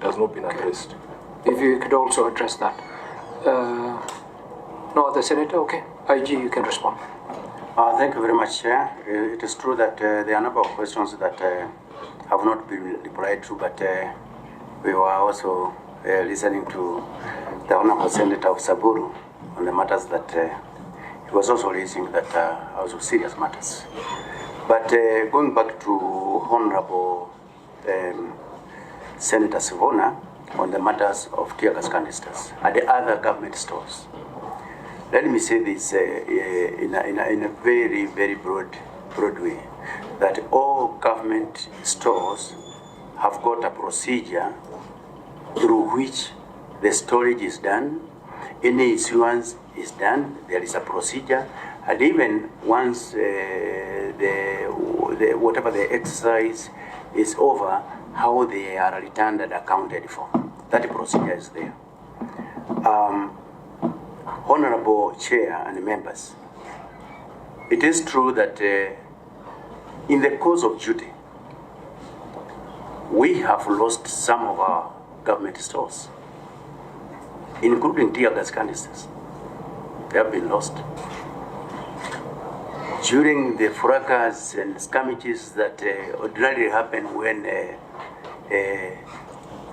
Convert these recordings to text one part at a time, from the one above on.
has not been addressed. If you could also address that. No other senator? Okay. IG, you can respond. Thank you very much, Chair. It is true that there are a number of questions that have not been replied to, but we were also listening to the Honorable Senator of Saburu on the matters that he was also raising that are also serious matters. But going back to Honorable Senator Sivona on the matters of tear gas canisters and the other government stores, let me say this in a very, very broad way, that all government stores have got a procedure through which the storage is done, any issuance is done, there is a procedure, and even once whatever the exercise is over, how they are returned and accounted for. That procedure is there. Honorable Chair and members, it is true that in the course of duty, we have lost some of our government stores, including tear gas canisters. They have been lost. During the fracas and skirmishes that ordinarily happen when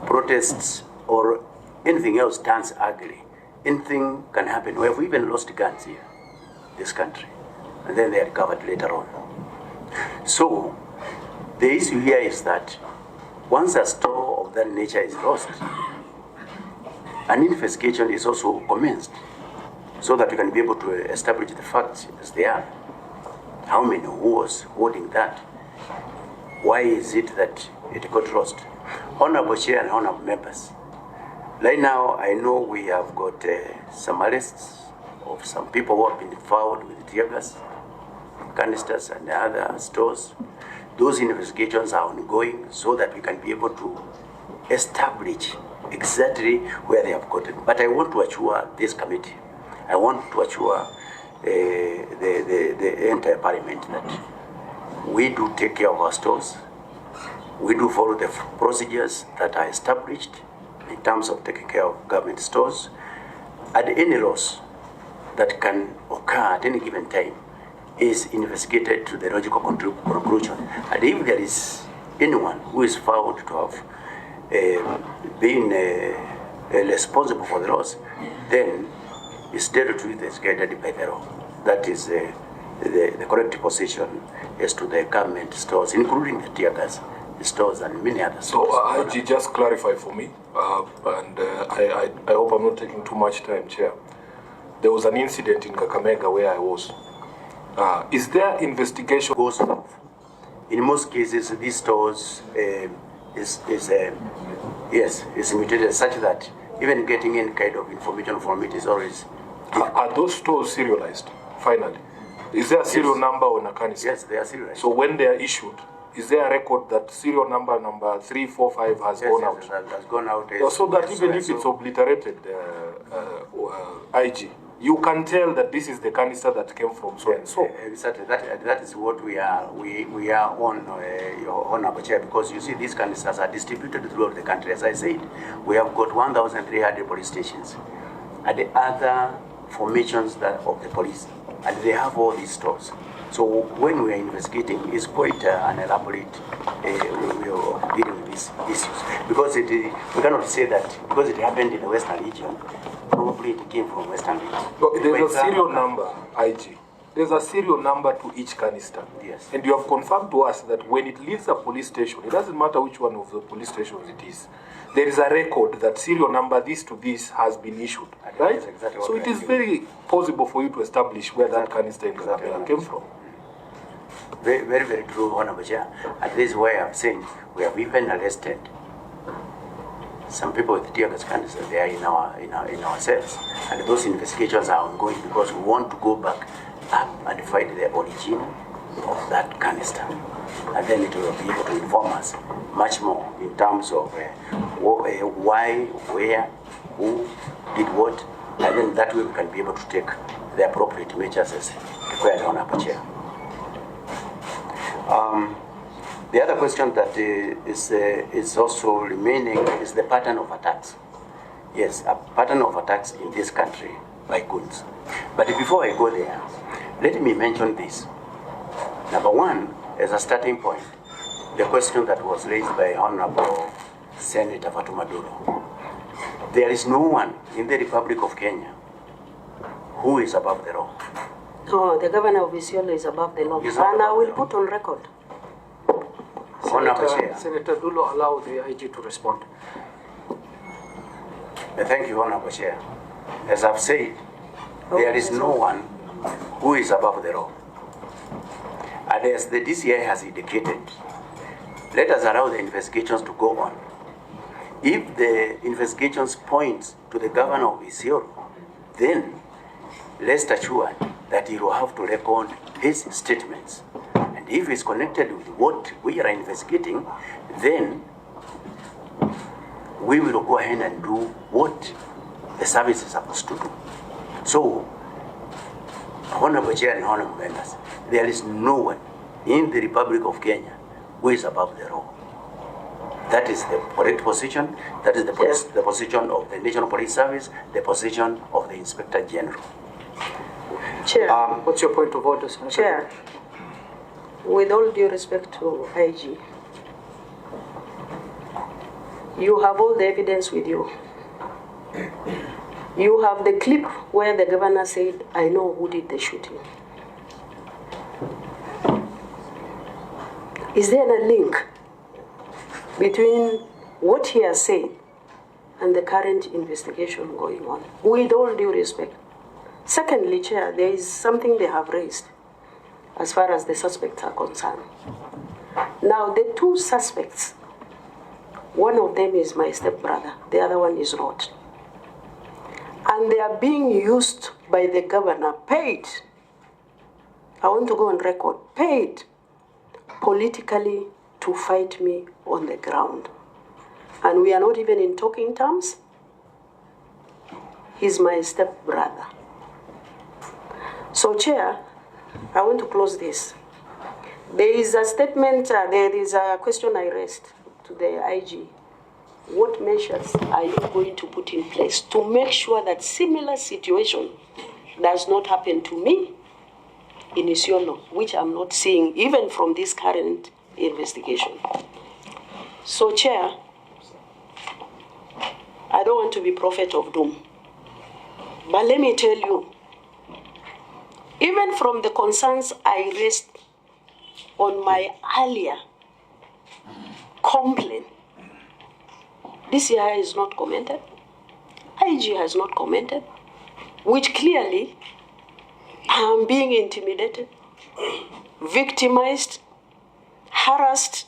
protests or anything else turns ugly, anything can happen. We have even lost guns here, this country, and then they are recovered later on. So the issue here is that once a store of that nature is lost, an investigation is also commenced so that we can be able to establish the facts as they are. How many, who was holding that? Why is it that it got lost? Honorable Chair and honorable members, right now I know we have got some arrests of some people who have been found with tear gas canisters and other stores. Those investigations are ongoing so that we can be able to establish exactly where they have gotten. But I want to assure this committee, I want to assure the entire parliament that we do take care of our stores. We do follow the procedures that are established in terms of taking care of government stores. And any loss that can occur at any given time is investigated to the logical conclusion. And if there is anyone who is found to have been responsible for the loss, then it's dealt with as guided by the law. That is the correct position as to the government stores, including the tear gas stores and many other stores. So, IG, just clarify for me, and I hope I'm not taking too much time, Chair. There was an incident in Kakamega where I was. Is there investigation goes off? In most cases, these stores is mutated such that even getting any kind of information from it is always. Are those stores serialized? Finally, is there a serial number on a canister? Yes, they are serialized. So when they are issued, is there a record that serial number 345 has gone out? Yes, has gone out. So that even if it's obliterated, IG, you can tell that this is the canister that came from so and so. Exactly. That is what we are on, your Honorable Chair, because you see these canisters are distributed throughout the country. As I said, we have got 1,300 police stations and the other formations that of the police, and they have all these stores. So when we are investigating, it's quite an elaborate way of dealing with these issues. Because we cannot say that because it happened in the Western region, probably it came from Western region. But there's a serial number, IG. There's a serial number to each canister. Yes. And you have confirmed to us that when it leaves a police station, it doesn't matter which one of the police stations it is, there is a record that serial number this to this has been issued, right? That's exactly what so it is very possible for you to establish where that canister came from. Very, very, very true, Honorable Chair. And this is why I'm saying we have even arrested some people with tear gas canisters. They are in our cells, and those investigations are ongoing because we want to go back up and find the origin of that canister, and then it will be able to inform us much more in terms of why, where, who did what, and then that way we can be able to take the appropriate measures as required, Honorable Chair. The other question that is also remaining is the pattern of attacks. Yes, a pattern of attacks in this country by goons. But before I go there, let me mention this. Number one, as a starting point, the question that was raised by Honorable Senator Fatuma Dolo. There is no one in the Republic of Kenya who is above the law. No, the governor of Isiolo is above the law. And I will put on record. Honorable Chair. Senator Dulo, allow the IG to respond. Thank you, Honorable Chair. As I've said, there is no one who is above the law. And as the DCI has indicated, let us allow the investigations to go on. If the investigations point to the governor of Isiolo, then rest assured that he will have to record his statements. And if it's connected with what we are investigating, then we will go ahead and do what the service is supposed to do. So, Honorable Chair and Honorable Members, there is no one in the Republic of Kenya who is above the law. That is the correct position. That is the position of the National Police Service, the position of the Inspector General. Chair. What's your point of order, Senator? Chair, with all due respect to IG, you have all the evidence with you. You have the clip where the governor said, I know who did the shooting. Is there a link between what he has said and the current investigation going on? With all due respect. Secondly, Chair, there is something they have raised as far as the suspects are concerned. Now, the two suspects, one of them is my stepbrother, the other one is not. And they are being used by the governor, paid, I want to go on record, paid politically to fight me on the ground. And we are not even in talking terms. He's my stepbrother. So, Chair, I want to close this. There is a statement, there is a question I raised to the IG. What measures are you going to put in place to make sure that similar situation does not happen to me in Isiolo, which I'm not seeing even from this current investigation? So, Chair, I don't want to be prophet of doom, but let me tell you, even from the concerns I raised on my earlier complaint, DCI has not commented, IG has not commented, which clearly I'm being intimidated, victimized, harassed.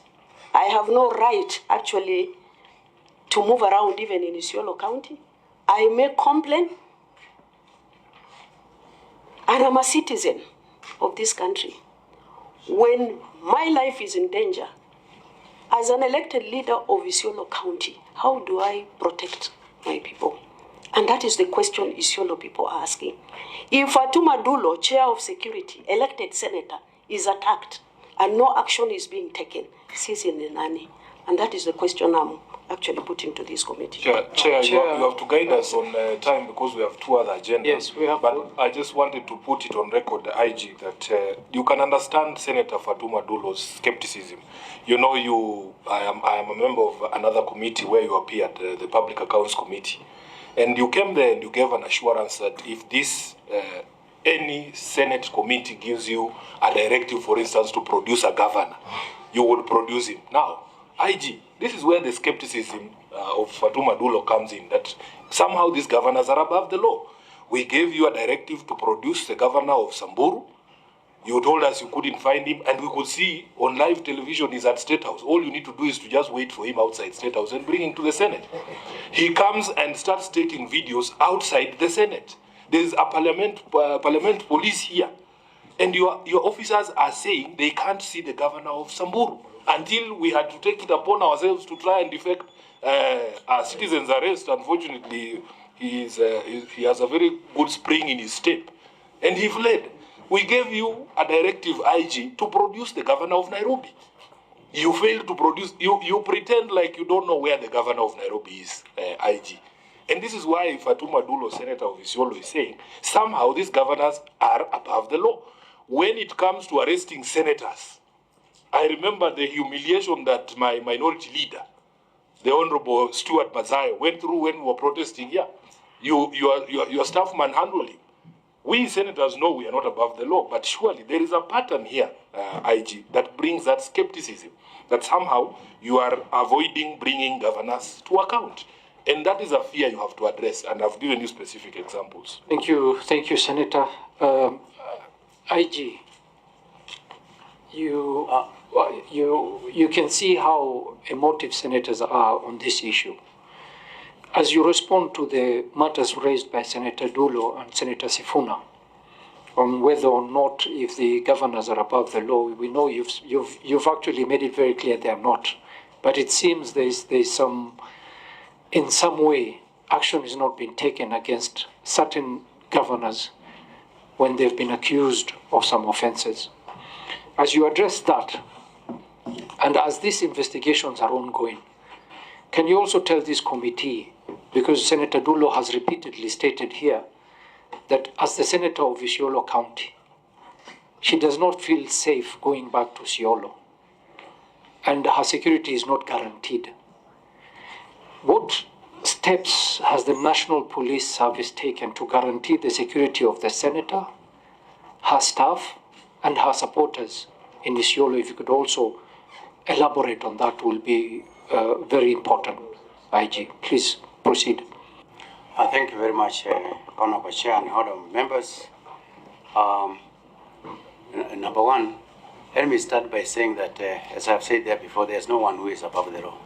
I have no right actually to move around even in Isiolo County. I make complaint, and I'm a citizen of this country. When my life is in danger, as an elected leader of Isiolo County, how do I protect my people? And that is the question Isiolo people are asking. If Fatuma Dulo, chair of security, elected senator, is attacked and no action is being taken, she's in the nanny. And that is the question I'm actually putting to this committee. Chair, you have to guide us on time because we have two other agendas. Yes, we have. But I just wanted to put it on record, the IG, that you can understand Senator Fatuma Dulo's skepticism. You know, I am a member of another committee where you appeared, the Public Accounts Committee. And you came there and you gave an assurance that if this, any Senate committee gives you a directive, for instance, to produce a governor, you would produce him. Now, IG, this is where the skepticism of Fatuma Dulo comes in, that somehow these governors are above the law. We gave you a directive to produce the governor of Samburu. You told us you couldn't find him, and we could see on live television he's at State House. All you need to do is to just wait for him outside State House and bring him to the Senate. He comes and starts taking videos outside the Senate. There's a parliament police here. And your officers are saying they can't see the governor of Samburu until we had to take it upon ourselves to try and effect a citizen's arrest. Unfortunately, he has a very good spring in his step. And he fled. We gave you a directive, IG, to produce the governor of Nairobi. You fail to produce, you pretend like you don't know where the governor of Nairobi is, IG. And this is why Fatuma Dulo, Senator of Isiolo, is saying, somehow these governors are above the law. When it comes to arresting senators, I remember the humiliation that my minority leader, the Honorable Stuart Mazayo, went through when we were protesting here. Your staff manhandled him. We senators know we are not above the law, but surely there is a pattern here, IG, that brings that skepticism, that somehow you are avoiding bringing governors to account. And that is a fear you have to address, and I've given you specific examples. Thank you, Senator. IG, you can see how emotive senators are on this issue. As you respond to the matters raised by Senator Dulo and Senator Sifuna on whether or not if the governors are above the law, we know you've actually made it very clear they are not. But it seems there's some, in some way, action is not being taken against certain governors when they've been accused of some offenses. As you address that, and as these investigations are ongoing, can you also tell this committee, because Senator Dulo has repeatedly stated here that as the Senator of Isiolo County, she does not feel safe going back to Isiolo, and her security is not guaranteed. What steps has the National Police Service taken to guarantee the security of the Senator, her staff, and her supporters in Isiolo? If you could also elaborate on that, will be very important. IG, please proceed. Thank you very much, Honorable Chair and Honorable members. Number one, let me start by saying that, as I've said there before, there's no one who is above the law.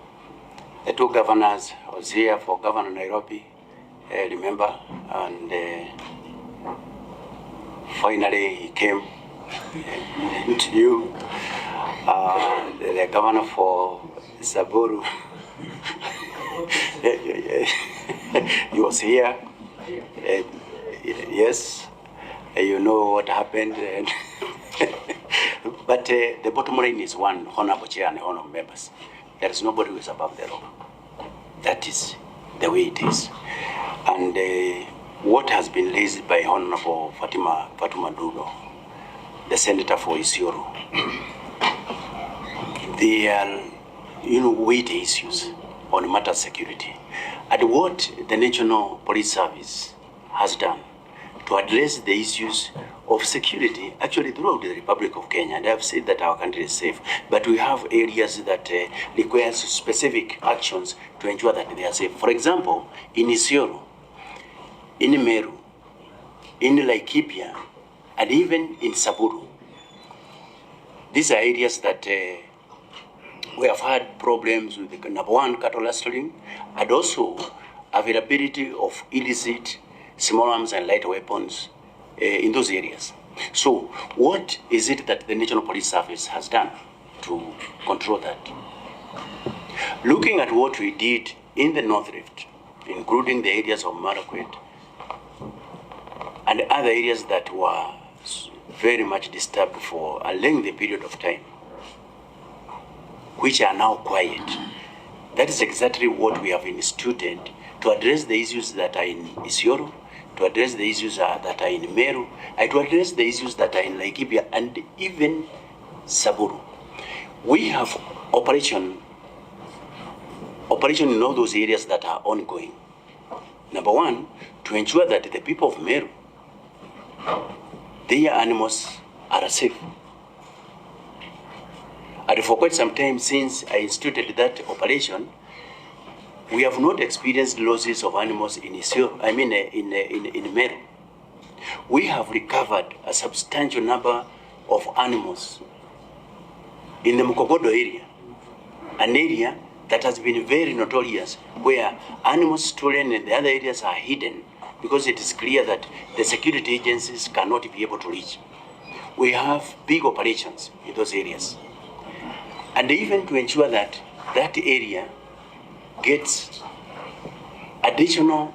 The two governors was here for Governor Nairobi, remember, and finally he came to you, the governor for Saburu. He was here. Yes, you know what happened. But the bottom line is one, Honorable Chair and Honorable members. There is nobody who is above the law. That is the way it is. And what has been raised by Honorable Fatuma Dulo, the Senator for Isiolo, they are, weighty issues on matter of security. And what the National Police Service has done to address the issues of security actually throughout the Republic of Kenya. And I've said that our country is safe, but we have areas that require specific actions to ensure that they are safe. For example, in Isiolo, in Meru, in Laikipia, and even in Saburu. These are areas that we have had problems with the number one, cattle rustling, and also availability of illicit small arms and light weapons in those areas. So what is it that the National Police Service has done to control that? Looking at what we did in the North Rift, including the areas of Marakwet and other areas that were very much disturbed for a lengthy period of time, which are now quiet. That is exactly what we have instituted to address the issues that are in Isiolo, to address the issues that are in Meru, and to address the issues that are in Laikipia and even Saburu. We have operation in all those areas that are ongoing. Number one, to ensure that the people of Meru, their animals are safe. And for quite some time since I instituted that operation, we have not experienced losses of animals in Isiolo, in Meru. We have recovered a substantial number of animals in the Mukogodo area, an area that has been very notorious, where animals stolen in the other areas are hidden because it is clear that the security agencies cannot be able to reach. We have big operations in those areas. And even to ensure that that area gets additional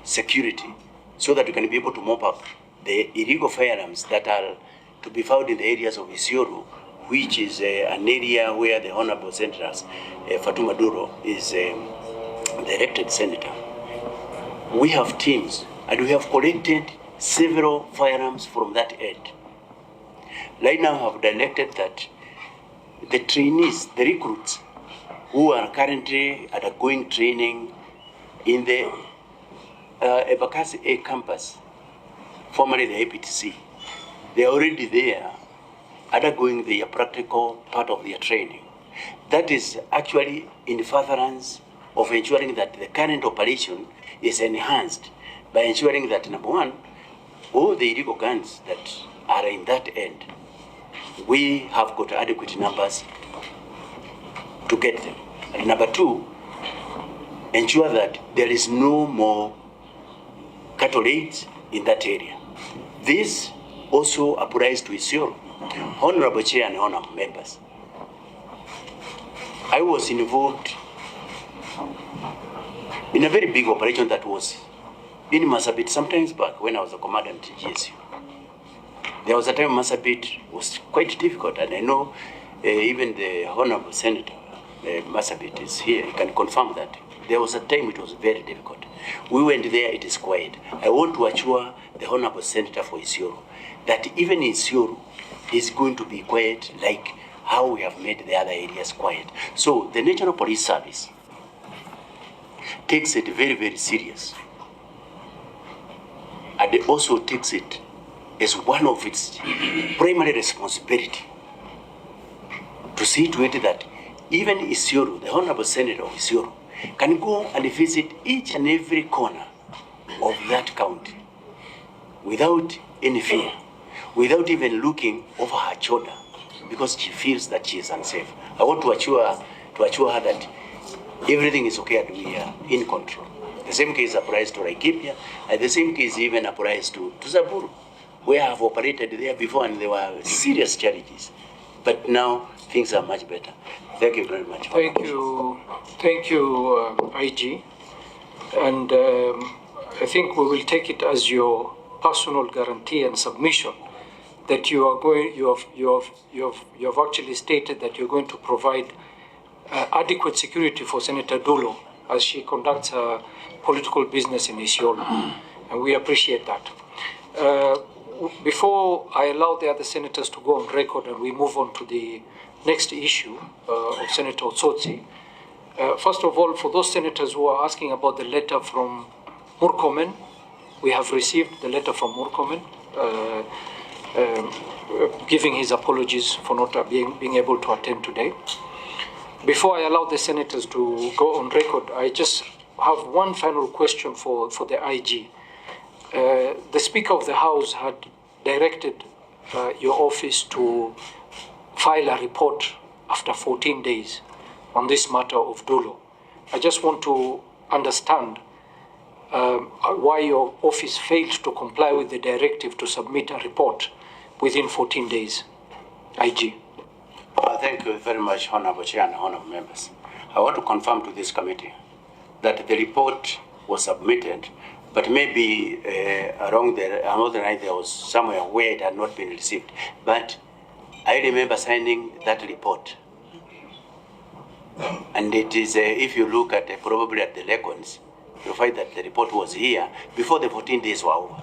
security so that we can be able to mop up the illegal firearms that are to be found in the areas of Isiolo, which is an area where the Honorable Senator Fatuma Duro is the elected senator. We have teams, and we have collected several firearms from that end. Right now, I have directed that the trainees, the recruits, who are currently undergoing training in the Ebakasi A campus, formerly the APTC, they are already there undergoing the practical part of their training. That is actually in furtherance of ensuring that the current operation is enhanced by ensuring that, number one, all the illegal guns that are in that end, we have got adequate numbers to get them. And number two, ensure that there is no more cattle raids in that area. This also applies to Isiolo. Honorable Chair and honorable members, I was involved in a very big operation that was in Marsabit sometimes back when I was a commandant in GSU. There was a time Marsabit was quite difficult, and I know even the Honorable Senator Marsabit is here, he can confirm that. There was a time it was very difficult. We went there, it is quiet. I want to assure the Honorable Senator for Isiolo that even in Isiolo is going to be quiet like how we have made the other areas quiet. So the National Police Service takes it very, very serious. And it also takes it as one of its primary responsibility to see to it that even Isiolo, the Honorable Senator of Isiolo, can go and visit each and every corner of that county without any fear, without even looking over her shoulder, because she feels that she is unsafe. I want to assure her that everything is okay and we are in control. The same case applies to Laikipia, and the same case even applies to Zaburu, where I have operated there before and there were serious challenges. But now things are much better. Thank you very much. Thank you, IG. And I think we will take it as your personal guarantee and submission that you have actually stated that you're going to provide adequate security for Senator Dulo as she conducts her political business in Isiolo, and we appreciate that. Before I allow the other senators to go on record and we move on to the next issue of Senator Otsotsi, first of all, for those senators who are asking about the letter from Murkomen, we have received the letter from Murkomen giving his apologies for not being able to attend today. Before I allow the senators to go on record, I just have one final question for the IG. The Speaker of the House had directed your office to file a report after 14 days on this matter of Dulo. I just want to understand why your office failed to comply with the directive to submit a report within 14 days. IG. Thank you very much, Honorable Chair and Honorable members. I want to confirm to this committee that the report was submitted, but maybe along the line there was somewhere where it had not been received. But I remember signing that report. And it is, if you look at probably at the records, you'll find that the report was here before the 14 days were over.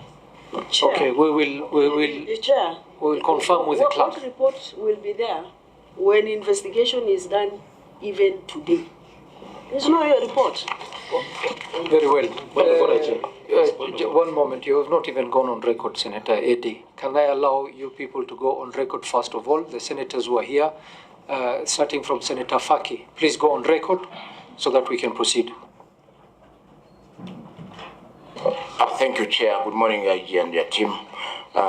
Chair, okay, we will confirm with the clerk. What report will be there when investigation is done even today? There's no report. Very well. One moment, you have not even gone on record, Senator Eddy. Can I allow you people to go on record first of all? The senators who are here, starting from Senator Faki, please go on record so that we can proceed. Thank you, Chair. Good morning, IG and your team.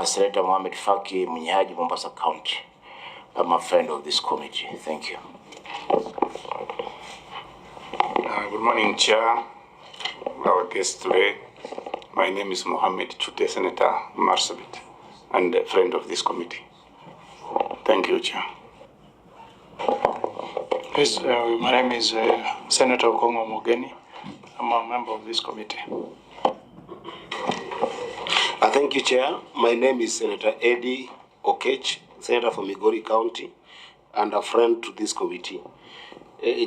Senator Mohamed Faki, Munyaji, Mombasa County. I'm a friend of this committee. Thank you. Good morning, Chair, our guest today. My name is Mohamed Chute, Senator Marsabit, and a friend of this committee. Thank you, Chair. Yes, my name is Senator Kongo Mogeni. I'm a member of this committee. Thank you, Chair. My name is Senator Eddie Okech, Senator from Migori County, and a friend to this committee.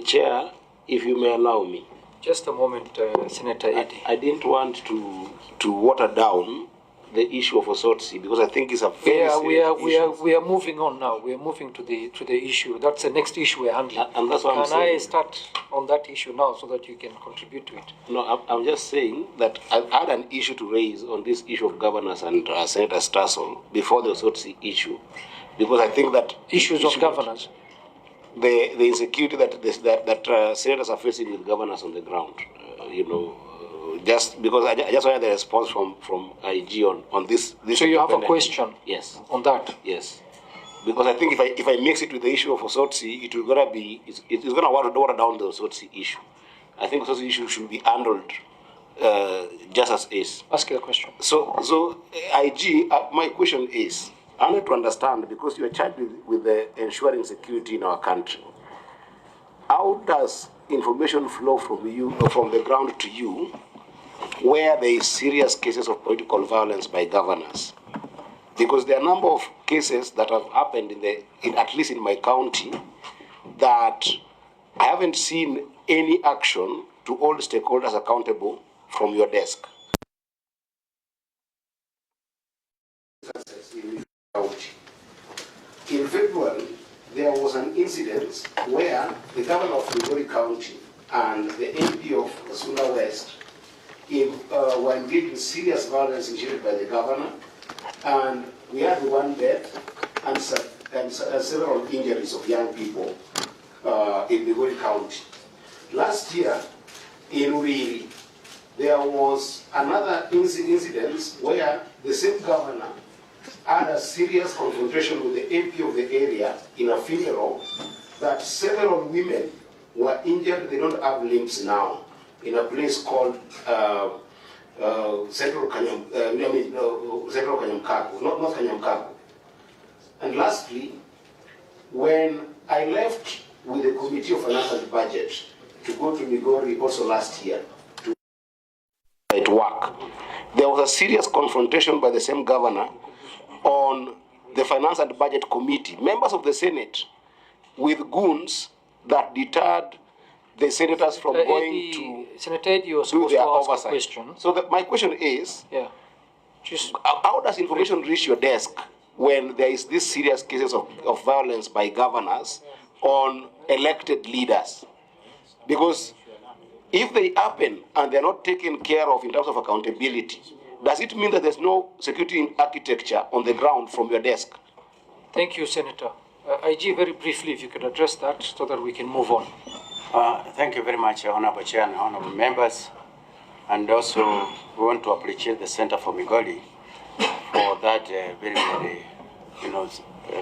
Chair, if you may allow me. Just a moment, Senator Eddy. I didn't want to water down the issue of Osotsi because I think it's a very serious issue. We are moving on now. We are moving to the issue. That's the next issue we're handling. And that's what I'm saying. Can I start on that issue now so that you can contribute to it? No, I'm just saying that I've had an issue to raise on this issue of governance and Senator Stassel before the Osotsi issue, because I think that issues of governance, the insecurity that senators are facing with governance on the ground, just because I just wanted the response from IG on this. So you have a question? Yes. On that? Yes. Because I think if I mix it with the issue of Osotsi, it's gonna water down the Osotsi issue. I think Osotsi issue should be handled just as is. Ask your question. So IG, my question is, I need to understand, because you are charged with the ensuring security in our country. How does information flow from you, or from the ground to you, where there is serious cases of political violence by governors? Because there are a number of cases that have happened at least in my county, that I haven't seen any action to hold stakeholders accountable from your desk. In February, there was an incident where the governor of Migori County and the MP of Sula West were engaged in serious violence initiated by the governor, and we had one death and several injuries of young people in Migori County. Last year, in Uriri, there was another incident where the same governor had a serious confrontation with the MP of the area in a funeral, that several women were injured. They don't have limbs now, in a place called Central Kanyamkago, not Kanyamkago. And lastly, when I left with the Committee of Finance and Budget to go to Migori also last year to at work, there was a serious confrontation by the same governor on the Finance and Budget Committee, members of the Senate, with goons that deterred the senators from going to Senator Eddy, you're do supposed their to ask oversight. a question. So my question is, Just how does information reach your desk when there is these serious cases of violence by governors on elected leaders? Because if they happen and they're not taken care of in terms of accountability, does it mean that there's no security architecture on the ground from your desk? Thank you, Senator. IG, very briefly, if you could address that so that we can move on. Thank you very much, Honorable Chair and Honorable Members. And also, we want to appreciate the Center for Migori for that very, very,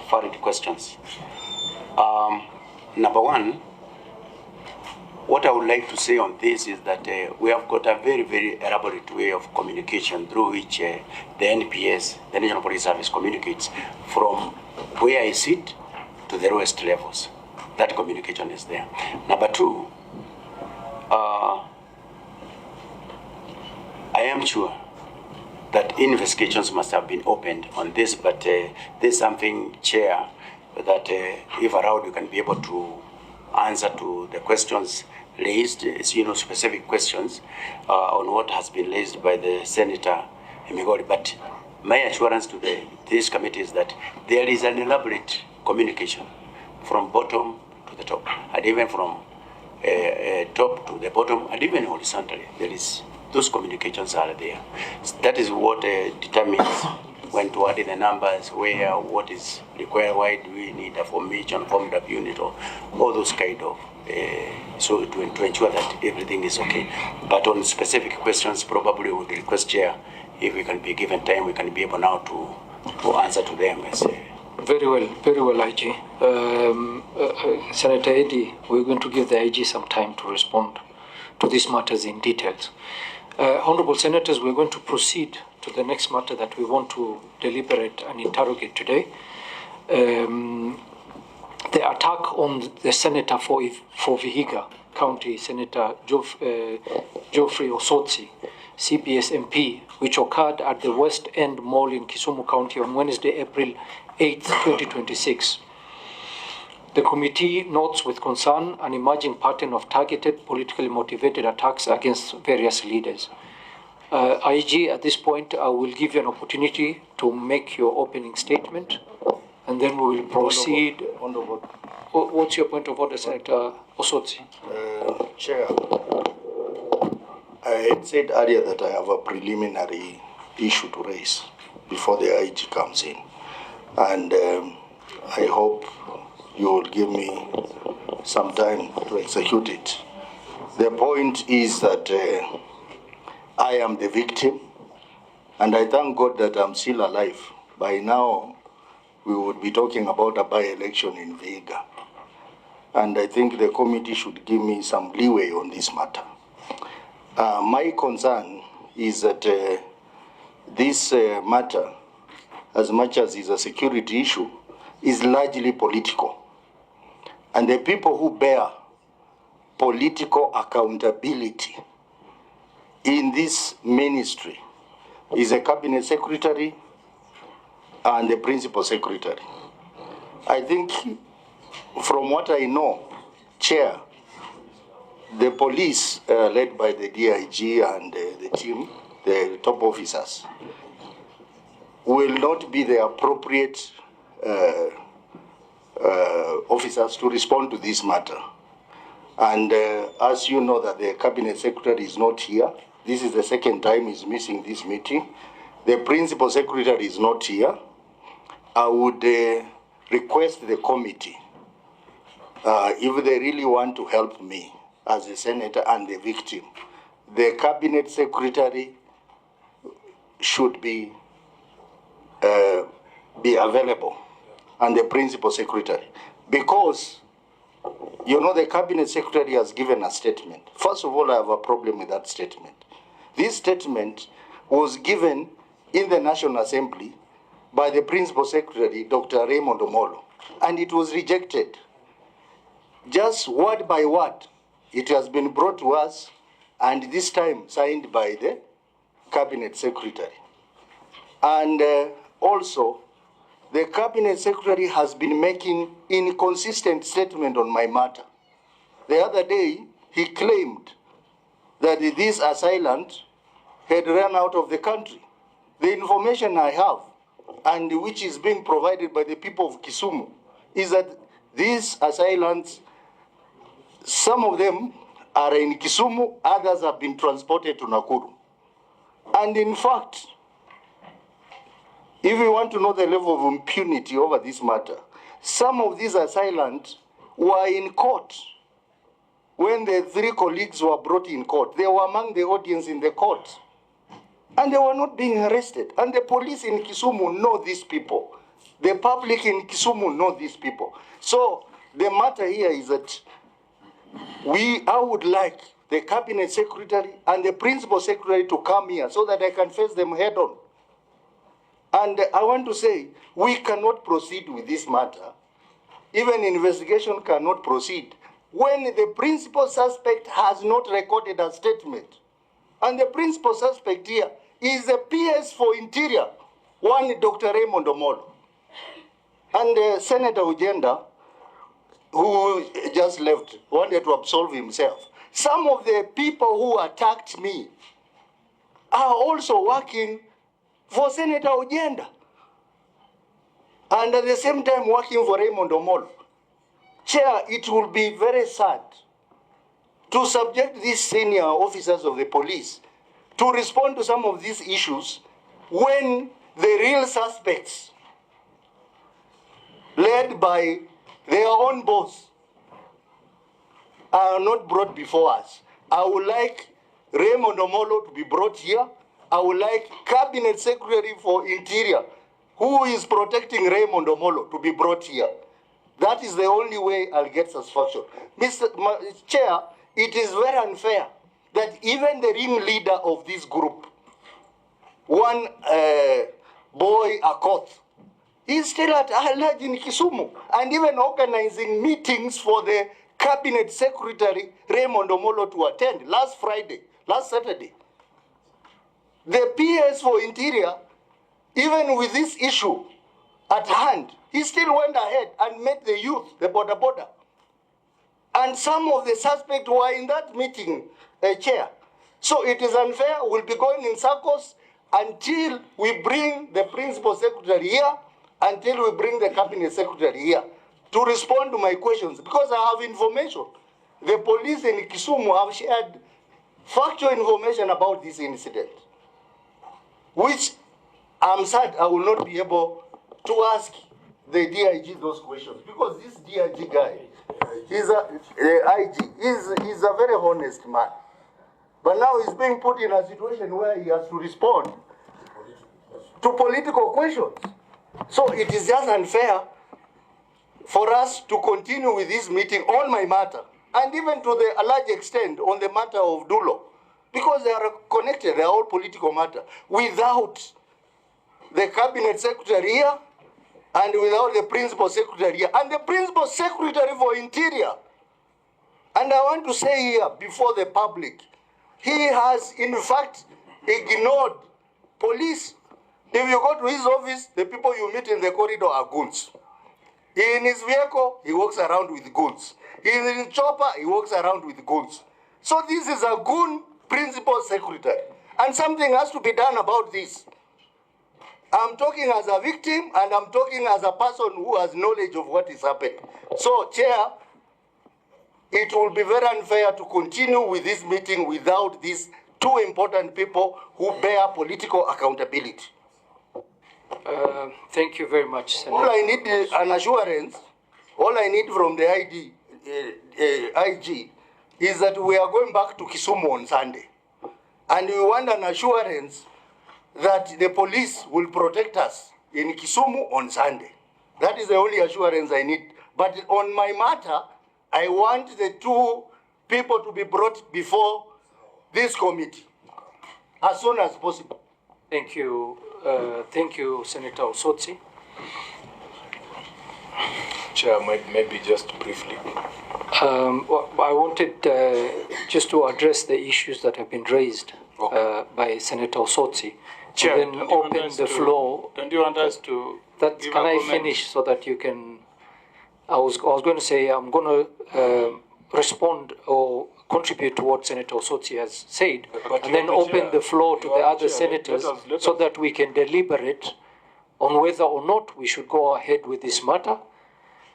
valid questions. Number one, what I would like to say on this is that we have got a very, very elaborate way of communication through which the NPS, the National Police Service, communicates from where I sit to the lowest levels. That communication is there. Number two, I am sure that investigations must have been opened on this, but there's something, Chair, that if allowed, you can be able to answer to the questions raised, specific questions on what has been raised by the Senator Migori. But my assurance to this committee is that there is an elaborate communication from bottom to the top, and even from top to the bottom, and even horizontally. Those communications are there. That is what determines when to add in the numbers, where, what is required, why do we need a formation, formed up unit, or all those kind of, so to ensure that everything is okay. But on specific questions, probably we would request, Chair, if we can be given time, we can be able now to answer to them. Very well, IG. Senator Eddy, we're going to give the IG some time to respond to these matters in details. Honorable Senators, we're going to proceed to the next matter that we want to deliberate and interrogate today. The attack on the Senator for Vihiga County, Senator Geoffrey Osotsi, CPS MP, which occurred at the West End Mall in Kisumu County on Wednesday, April 8, 2026. The committee notes with concern an emerging pattern of targeted, politically motivated attacks against various leaders. IG, at this point, I will give you an opportunity to make your opening statement, and then we will proceed. What's your point of order, Senator Osotsi? Chair, I had said earlier that I have a preliminary issue to raise before the IG comes in, and I hope you will give me some time to execute it. The point is that I am the victim, and I thank God that I'm still alive. By now, we would be talking about a by-election in Vihiga. And I think the committee should give me some leeway on this matter. My concern is that this matter, as much as is a security issue, is largely political. And the people who bear political accountability in this ministry is a cabinet secretary and the principal secretary. I think from what I know, Chair, the police led by the DIG and the team, the top officers, will not be the appropriate officers to respond to this matter. And as you know that the cabinet secretary is not here, this is the second time he's missing this meeting. The principal secretary is not here. I would request the committee, if they really want to help me as a senator and the victim, the cabinet secretary should be available, and the principal secretary, because you know the cabinet secretary has given a statement. First of all, I have a problem with that statement. This statement was given in the National Assembly by the principal secretary, Dr. Raymond Omolo, and it was rejected. Just word by word, it has been brought to us, and this time signed by the cabinet secretary. And also, the cabinet secretary has been making inconsistent statement on my matter. The other day, he claimed that these assailants had run out of the country. The information I have, and which is being provided by the people of Kisumu, is that these assailants, some of them are in Kisumu, others have been transported to Nakuru. And in fact, if you want to know the level of impunity over this matter, some of these assailants were in court. When the 3 colleagues were brought in court, they were among the audience in the court. And they were not being arrested. And the police in Kisumu know these people. The public in Kisumu know these people. So the matter here is that I would like the cabinet secretary and the principal secretary to come here so that I can face them head on. And I want to say, we cannot proceed with this matter. Even investigation cannot proceed when the principal suspect has not recorded a statement. And the principal suspect here is the PS for Interior, one Dr. Raymond Omolo. And Senator Ujenda, who just left, wanted to absolve himself. Some of the people who attacked me are also working for Senator Ujenda, and at the same time working for Raymond Omolo. Chair, it will be very sad to subject these senior officers of the police to respond to some of these issues when the real suspects, led by their own boss, are not brought before us. I would like Raymond Omolo to be brought here. I would like Cabinet Secretary for Interior, who is protecting Raymond Omolo, to be brought here. That is the only way I'll get satisfaction. Mr. Chair, it is very unfair that even the ring leader of this group, one boy Akoth, is still at large in Kisumu and even organizing meetings for the Cabinet Secretary Raymond Omolo to attend last Saturday. The PS for Interior, even with this issue, at hand. He still went ahead and met the youth, the border. And some of the suspects were in that meeting, Chair. So it is unfair. We'll be going in circles until we bring the principal secretary here, until we bring the cabinet secretary here to respond to my questions, because I have information. The police in Kisumu have shared factual information about this incident, which I'm sad I will not be able to ask the DIG those questions, because this DIG guy, he's a very honest man. But now he's being put in a situation where he has to respond to political questions. So it is just unfair for us to continue with this meeting on my matter, and even to a large extent on the matter of Dulo, because they are connected, they are all political matter, without the cabinet secretary here and without the principal secretary here, and the principal secretary for interior. And I want to say here before the public, he has in fact ignored police. If you go to his office, the people you meet in the corridor are goons. In his vehicle, he walks around with goons. In his chopper, he walks around with goons. So this is a goon principal secretary. And something has to be done about this. I'm talking as a victim, and I'm talking as a person who has knowledge of what is happening. So, Chair, it will be very unfair to continue with this meeting without these two important people who bear political accountability. Thank you very much, Senator. All I need is an assurance, all I need from the IG is that we are going back to Kisumu on Sunday. And we want an assurance that the police will protect us in Kisumu on Sunday. That is the only assurance I need. But on my matter, I want the two people to be brought before this committee as soon as possible. Thank you, Senator Osotsi. Chair, maybe just briefly. Well, I wanted just to address the issues that have been raised by Senator Osotsi. Chair, then open the floor. Don't you want us to? Can I finish so that you can? I was going to say I'm going to respond or contribute to what Senator Osotsi has said, and then open the floor to the other senators so that we can deliberate on whether or not we should go ahead with this matter,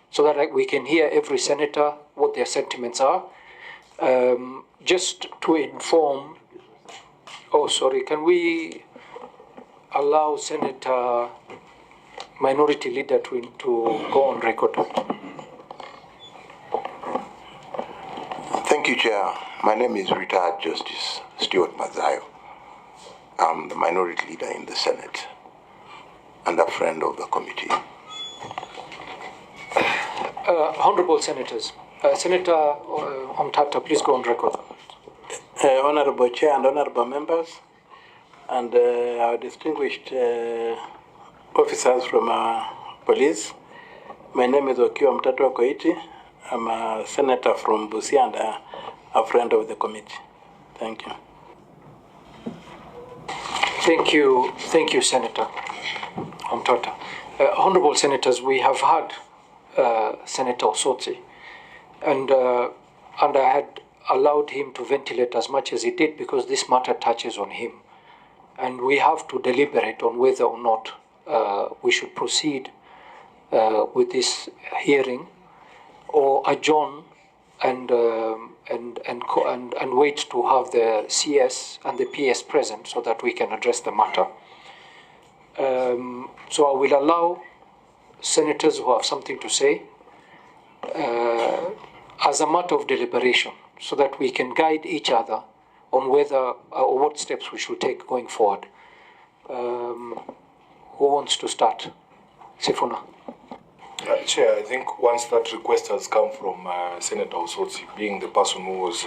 so that we can hear every senator what their sentiments are. Just to inform. Oh, sorry. Can we allow Senator Minority Leader to go on record? Thank you, Chair. My name is retired Justice Stuart Mazayo. I'm the Minority Leader in the Senate and a friend of the committee. Honorable Senators, Senator Omtata, please go on record. Honorable Chair and honorable members, and our distinguished officers from police. My name is Okio Mtatu Koiti. I'm a senator from Busia and a friend of the committee. Thank you. Thank you, Senator Omtata. Honorable Senators, we have had Senator Osotsi, and I had allowed him to ventilate as much as he did because this matter touches on him. And we have to deliberate on whether or not we should proceed with this hearing or adjourn and wait to have the CS and the PS present so that we can address the matter. So I will allow senators who have something to say as a matter of deliberation so that we can guide each other on whether or what steps we should take going forward. Who wants to start? Sifuna. Chair, I think once that request has come from Senator Osotsi, being the person who was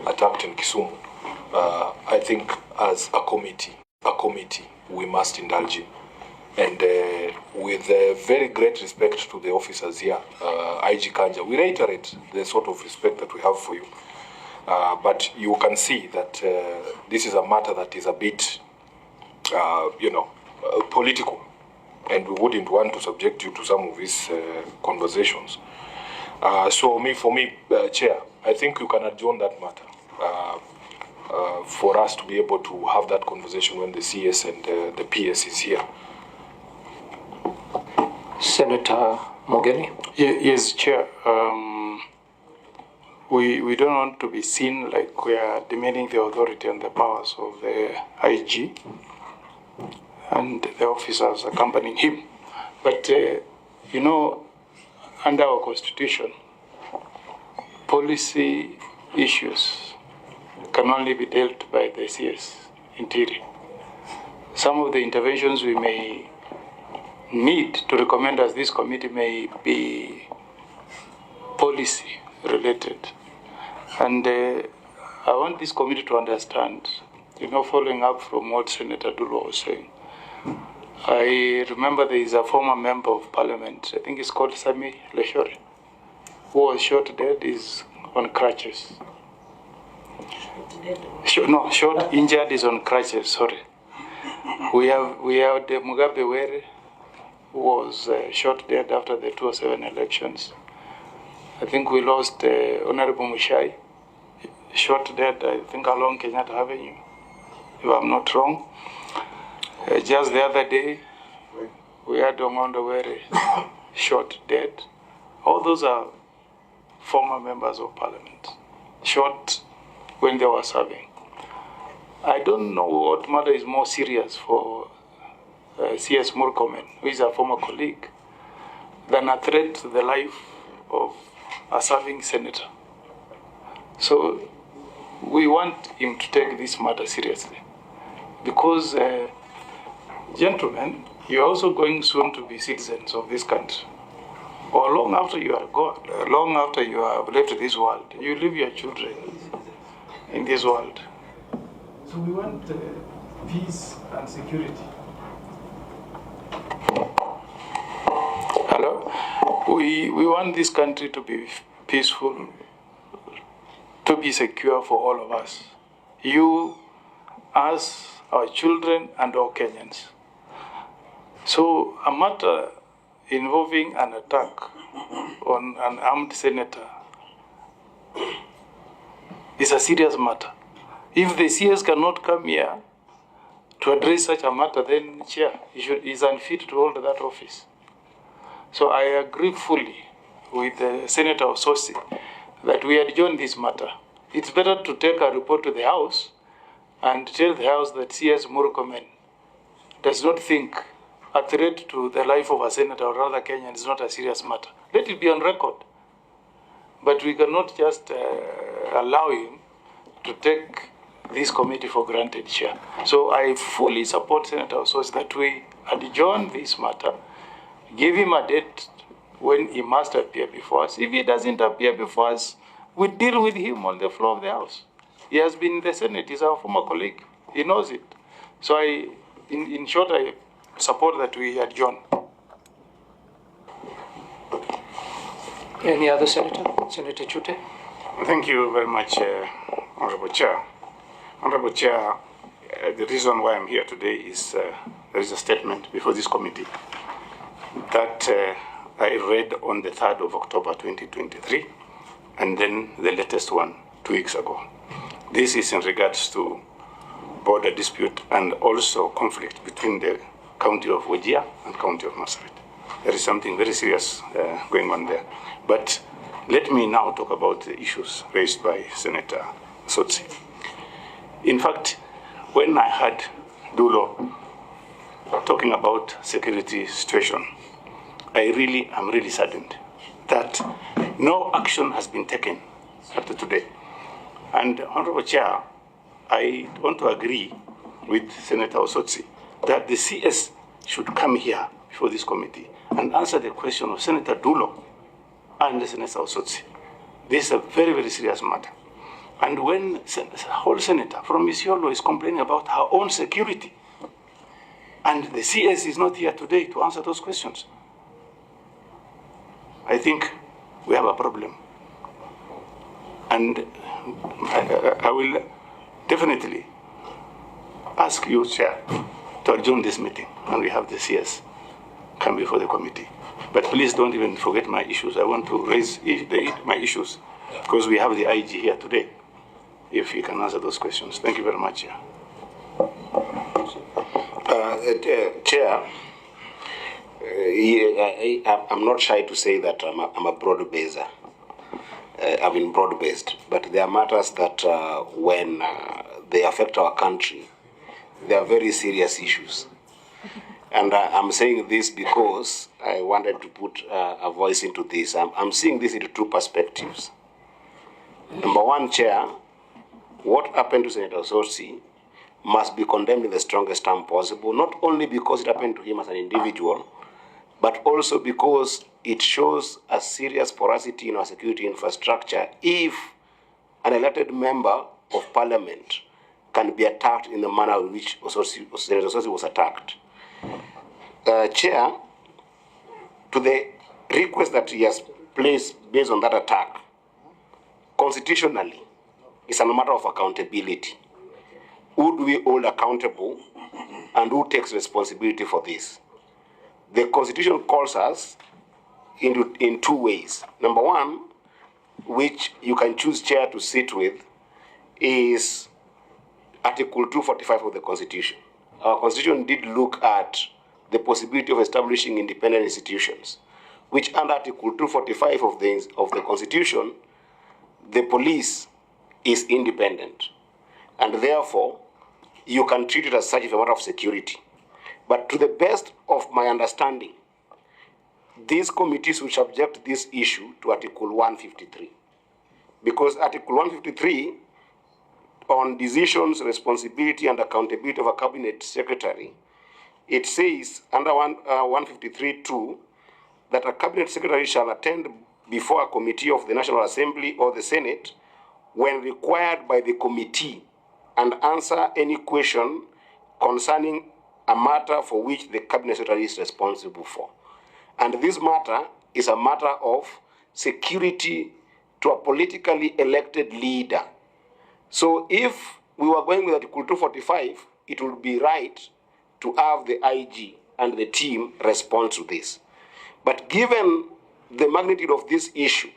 attacked in Kisumu, I think as a committee, we must indulge in. And with very great respect to the officers here, IG Kanja, we reiterate the sort of respect that we have for you. But you can see that this is a matter that is a bit, political. and we wouldn't want to subject you to some of these conversations. For me, Chair, I think you can adjourn that matter for us to be able to have that conversation when the CS and the PS is here. Senator Mogeni? Yes, Chair. We don't want to be seen like we are demeaning the authority and the powers of the IG and the officers accompanying him. But, you know, under our constitution, policy issues can only be dealt by the CS Interior. Some of the interventions we may need to recommend as this committee may be policy related. And I want this committee to understand, you know, following up from what Senator Dulo was saying. I remember there is a former member of parliament, I think it's called Sami Leshore, who was shot dead, is on crutches. Short injured is on crutches, sorry. We have the Mugabe Were, who was shot dead after the 2007 elections. I think we lost Honorable Mushai, shot dead, I think, along Kenyatta Avenue, if I'm not wrong. Just the other day, we had Omondo Were shot dead. All those are former members of parliament, shot when they were serving. I don't know what matter is more serious for CS Murkomen, who is a former colleague, than a threat to the life of a serving senator. So we want him to take this matter seriously, because, gentlemen, you're also going soon to be citizens of this country. Or long after you are gone, long after you have left this world, you leave your children in this world. So we want peace and security. Hello? We want this country to be peaceful, to be secure for all of us. You, us, our children, and all Kenyans. So a matter involving an attack on an armed senator is a serious matter. If the CS cannot come here to address such a matter, then Chair, he is unfit to hold that office. So I agree fully with Senator Ososi that we adjourn this matter. It's better to take a report to the House and tell the House that CS Murkomen does not think a threat to the life of a senator or other Kenyan is not a serious matter. Let it be on record. But we cannot just allow him to take this committee for granted, Chair. So I fully support Senator Ososi that we adjourn this matter, give him a date when he must appear before us. If he doesn't appear before us, we deal with him on the floor of the House. He has been in the Senate. He's our former colleague. He knows it. So in short, I support that we adjourn. Any other senator? Senator Chute? Thank you very much, Honorable Chair. Honorable Chair, the reason why I'm here today is there is a statement before this committee that I read on the 3rd of October 2023, and then the latest one 2 weeks ago. This is in regards to border dispute and also conflict between the county of Wajir and county of Marsabit. There is something very serious going on there. But let me now talk about the issues raised by Senator Sotsi. In fact, when I heard Dulo talking about security situation, I am really saddened that no action has been taken up to today. And Honorable Chair, I want to agree with Senator Osotsi that the CS should come here before this committee and answer the question of Senator Dulo and Senator Osotsi. This is a very, very serious matter. And when a whole senator from Isiolo is complaining about her own security, and the CS is not here today to answer those questions, I think we have a problem. And I will definitely ask you, Chair, to adjourn this meeting, and we have the CS come before the committee. But please don't even forget my issues. I want to raise my issues because we have the IG here today. If he can answer those questions. Thank you very much, Chair. Chair, I'm not shy to say that I'm a broad-baser. I've been broad-based, but there are matters that when they affect our country, they are very serious issues. And I'm saying this because I wanted to put a voice into this. I'm seeing this into two perspectives. Number one, Chair, what happened to Senator Osotsi must be condemned in the strongest term possible, not only because it happened to him as an individual, but also because it shows a serious porosity in our security infrastructure if an elected member of parliament can be attacked in the manner in which Senator Osotsi was attacked. Chair, to the request that he has placed based on that attack, constitutionally, it's a matter of accountability. Who do we hold accountable and who takes responsibility for this? The Constitution calls us in two ways. Number one, which you can choose, Chair, to sit with, is Article 245 of the Constitution. Our Constitution did look at the possibility of establishing independent institutions, which under Article 245 of the Constitution, the police is independent, and therefore you can treat it as such as a matter of security. But to the best of my understanding, these committees will subject this issue to Article 153, because Article 153 on decisions, responsibility, and accountability of a cabinet secretary, it says under 153(2) that a cabinet secretary shall attend before a committee of the National Assembly or the Senate when required by the committee and answer any question concerning a matter for which the cabinet secretary is responsible for. And this matter is a matter of security to a politically elected leader. So if we were going with Article 245, it would be right to have the IG and the team respond to this. But given the magnitude of this issue,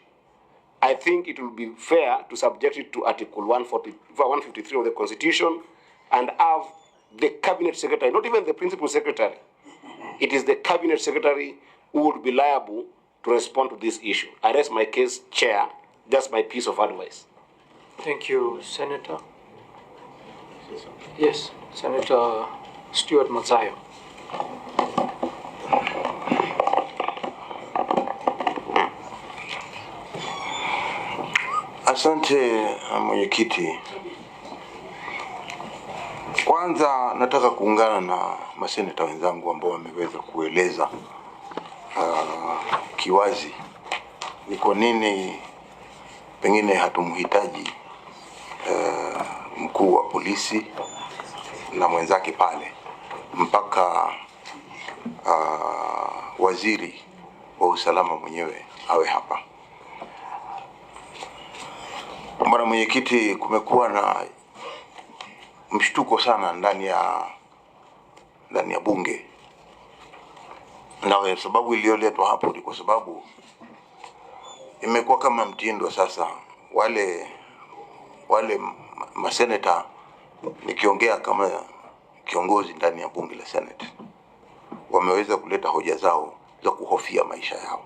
I think it will be fair to subject it to Article 153 of the Constitution and have the Cabinet Secretary, not even the Principal Secretary, it is the Cabinet Secretary who would be liable to respond to this issue. I rest my case, Chair. That's my piece of advice. Thank you, Senator. Yes, Senator Stuart Mazayo. Asante mwenyekiti. Kwanza nataka kuungana na maseneta wenzangu ambao wameweza kueleza kiwazi ni kwa nini pengine hatumhitaji mkuu wa polisi na mwenzake pale mpaka waziri wa usalama mwenyewe awe hapa. Bwana mwenyekiti, kumekuwa na mshtuko sana ndani ya bunge, na sababu iliyoletwa hapo ni kwa sababu imekuwa kama mtindo sasa. Wale maseneta, nikiongea kama kiongozi ndani ya bunge la Senate, wameweza kuleta hoja zao za kuhofia maisha yao.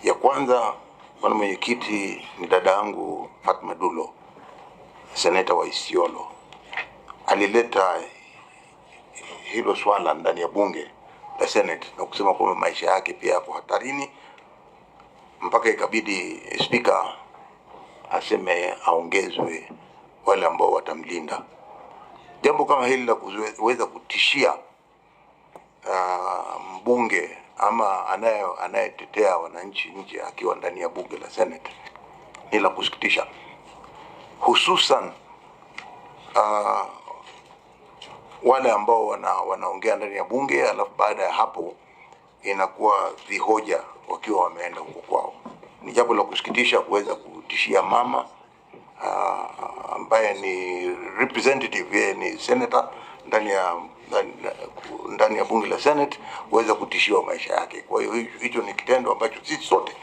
Ya kwanza, bwana mwenyekiti, ni dada yangu Fatma Dulo, seneta wa Isiolo, alileta hilo swala ndani ya bunge la Senate na kusema kwamba maisha yake pia yako hatarini, mpaka ikabidi speaker aseme aongezwe wale ambao watamlinda. Jambo kama hili la kuweza kutishia mbunge ama anayetetea wananchi nje akiwa ndani ya bunge la Senate ni la kusikitisha, hususan wale ambao wanaongea ndani ya bunge, alafu baada ya hapo inakuwa vihoja wakiwa wameenda huko kwao. Ni jambo la kusikitisha kuweza kutishia mama ambaye ni representative, yeye ni senator ndani ya bunge la Senate waweza kutishiwa maisha yake. Kwa hiyo hicho ni kitendo ambacho sisi sote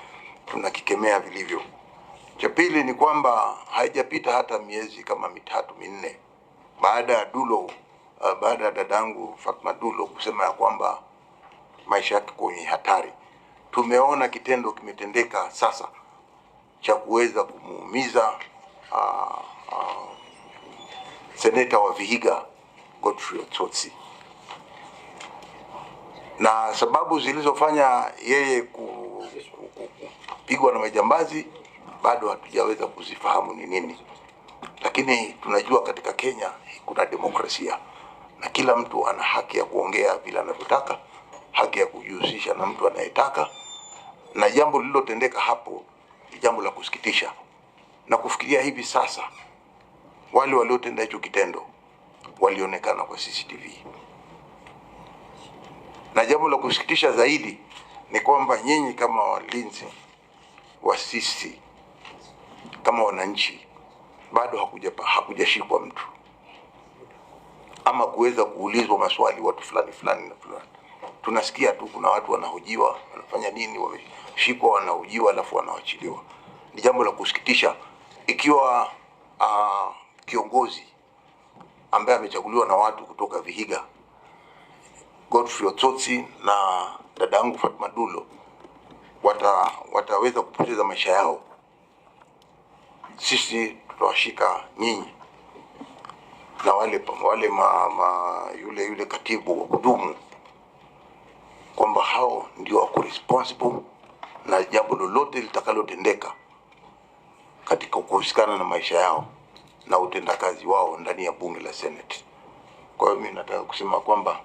tunakikemea vilivyo. Cha pili ni kwamba haijapita hata miezi kama 3-4 baada ya baada ya dadangu Fatma Dulo kusema ya kwamba maisha yake kwenye hatari, tumeona kitendo kimetendeka sasa cha kuweza kumuumiza seneta wa Vihiga Godfrey Otsotsi, na sababu zilizofanya yeye kupigwa na majambazi bado hatujaweza kuzifahamu ni nini, lakini tunajua katika Kenya kuna demokrasia na kila mtu ana haki ya kuongea vile anavyotaka, haki ya kujihusisha na mtu anayetaka, na jambo lililotendeka hapo ni jambo la kusikitisha. Na kufikiria hivi sasa wale waliotenda hicho kitendo walionekana kwa CCTV, na jambo la kusikitisha zaidi ni kwamba nyinyi kama walinzi wa sisi kama wananchi bado hakujashikwa mtu ama kuweza kuulizwa maswali watu fulani. Tunasikia tu kuna watu wanahojiwa, wanafanya nini, wameshikwa, wanahojiwa alafu wanawachiliwa. Ni jambo la kusikitisha ikiwa kiongozi ambaye amechaguliwa na watu kutoka Vihiga Godfrey Otsotsi na dadangu Fatma Dulo wataweza kupoteza maisha yao. Sisi tutawashika nyinyi na yule katibu wa kudumu kwamba hao ndio wako responsible na jambo lolote litakalotendeka katika kuhusikana na maisha yao na utendakazi wao ndani ya bunge la Senate. Kwa hiyo mimi nataka kusema kwamba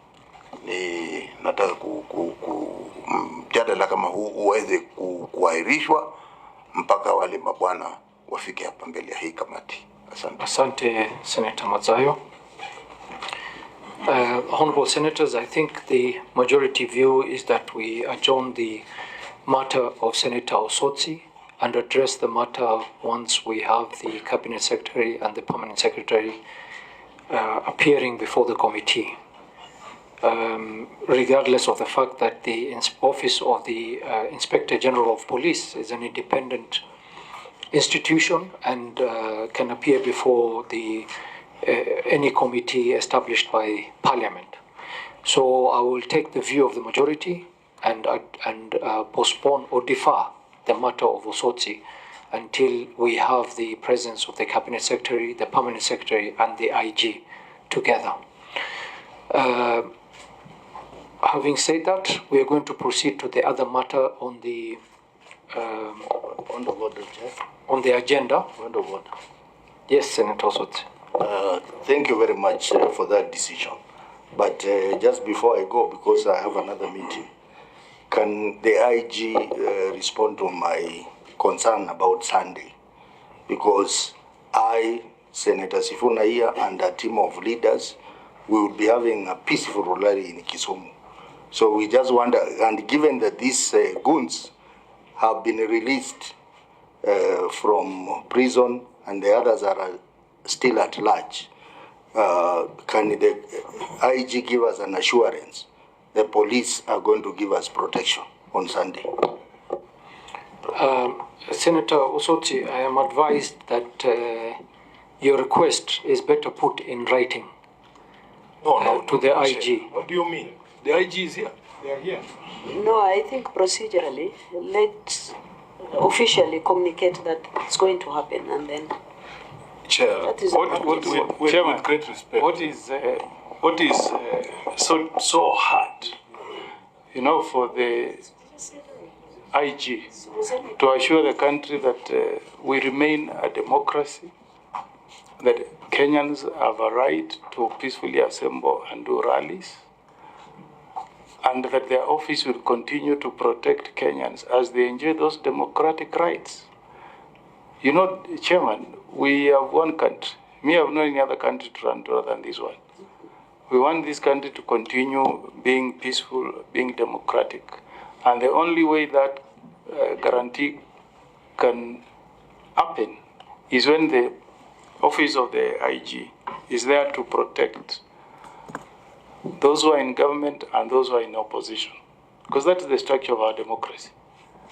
nataka mjadala kama huu uweze kuahirishwa mpaka wale mabwana wafike hapa mbele ya hii kamati. Asante. Asante Senator Mazayo. Honorable Senators, I think the majority view is that we adjourn the matter of Senator Otsotsi and address the matter once we have the Cabinet Secretary and the Permanent Secretary appearing before the committee. Regardless of the fact that the office of the Inspector General of Police is an independent institution and can appear before any committee established by Parliament. So I will take the view of the majority and postpone or defer the matter of Otsotsi until we have the presence of the Cabinet Secretary, the Permanent Secretary, and the IG together. Having said that, we are going to proceed to the other matter on the on the agenda. Yes, Senator Otsotsi. Thank you very much for that decision. But just before I go, because I have another meeting, can the IG respond to my concern about Sunday? Because I, Senator Sifuna here, and a team of leaders, we will be having a peaceful rally in Kisumu. So we just wonder, and given that these goons have been released from prison and the others are still at large, can the IG give us an assurance the police are going to give us protection on Sunday? Senator Otsotsi, I am advised that your request is better put in writing to the IG. What do you mean? The IG is here. They are here. No, I think procedurally, let's officially communicate that it's going to happen, and then. Chair, Chairman, with great respect. What is so hard, for the IG to assure the country that we remain a democracy, that Kenyans have a right to peacefully assemble and do rallies, and that their office will continue to protect Kenyans as they enjoy those democratic rights. Chairman, we have one country. Me, I have no any other country to run to other than this one. We want this country to continue being peaceful, being democratic. And the only way that guarantee can happen is when the office of the IG is there to protect those who are in government and those who are in opposition, because that is the structure of our democracy.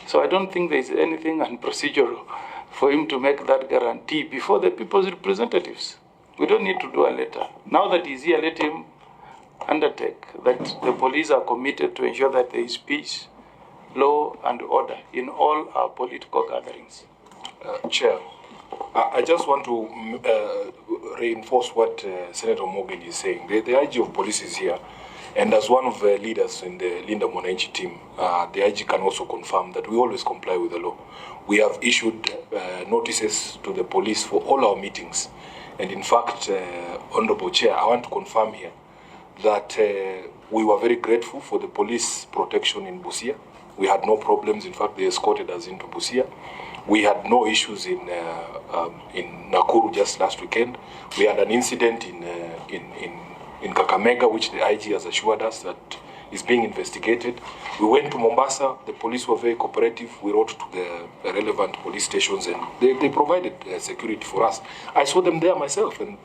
So I don't think there is anything unprocedural for him to make that guarantee before the people's representatives. We don't need to do a letter. Now that he's here, let him undertake that the police are committed to ensure that there is peace, law and order in all our political gatherings. Chair, I just want to reinforce what Senator Morgan is saying. The IG of police is here, and as one of the leaders in the Linda Mwananchi team, the IG can also confirm that we always comply with the law. We have issued notices to the police for all our meetings, and in fact, Honorable Chair, I want to confirm here that we were very grateful for the police protection in Busia. We had no problems. In fact, they escorted us into Busia. We had no issues in Nakuru just last weekend. We had an incident in Kakamega, which the IG has assured us that is being investigated. We went to Mombasa. The police were very cooperative. We wrote to the relevant police stations, and they provided security for us. I saw them there myself, and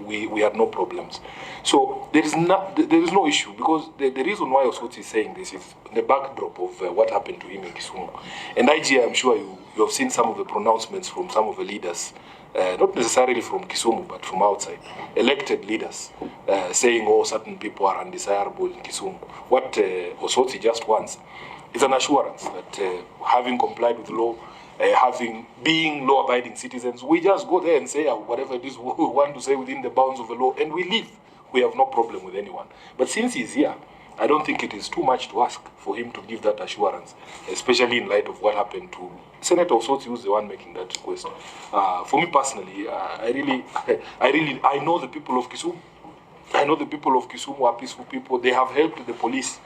we had no problems. So there is no issue, because the reason why Osoti is saying this is the backdrop of what happened to him in Kisumu. And IG, I'm sure you have seen some of the pronouncements from some of the leaders, not necessarily from Kisumu, but from outside, elected leaders, saying, oh, certain people are undesirable in Kisumu. What Osoti just wants is an assurance that having complied with law, being law-abiding citizens, we just go there and say whatever it is we want to say within the bounds of the law, and we leave. We have no problem with anyone. But since he's here, I don't think it is too much to ask for him to give that assurance, especially in light of what happened to Senator Osoti, who's the one making that request. For me personally, I know the people of Kisumu. I know the people of Kisumu are peaceful people. They have helped the police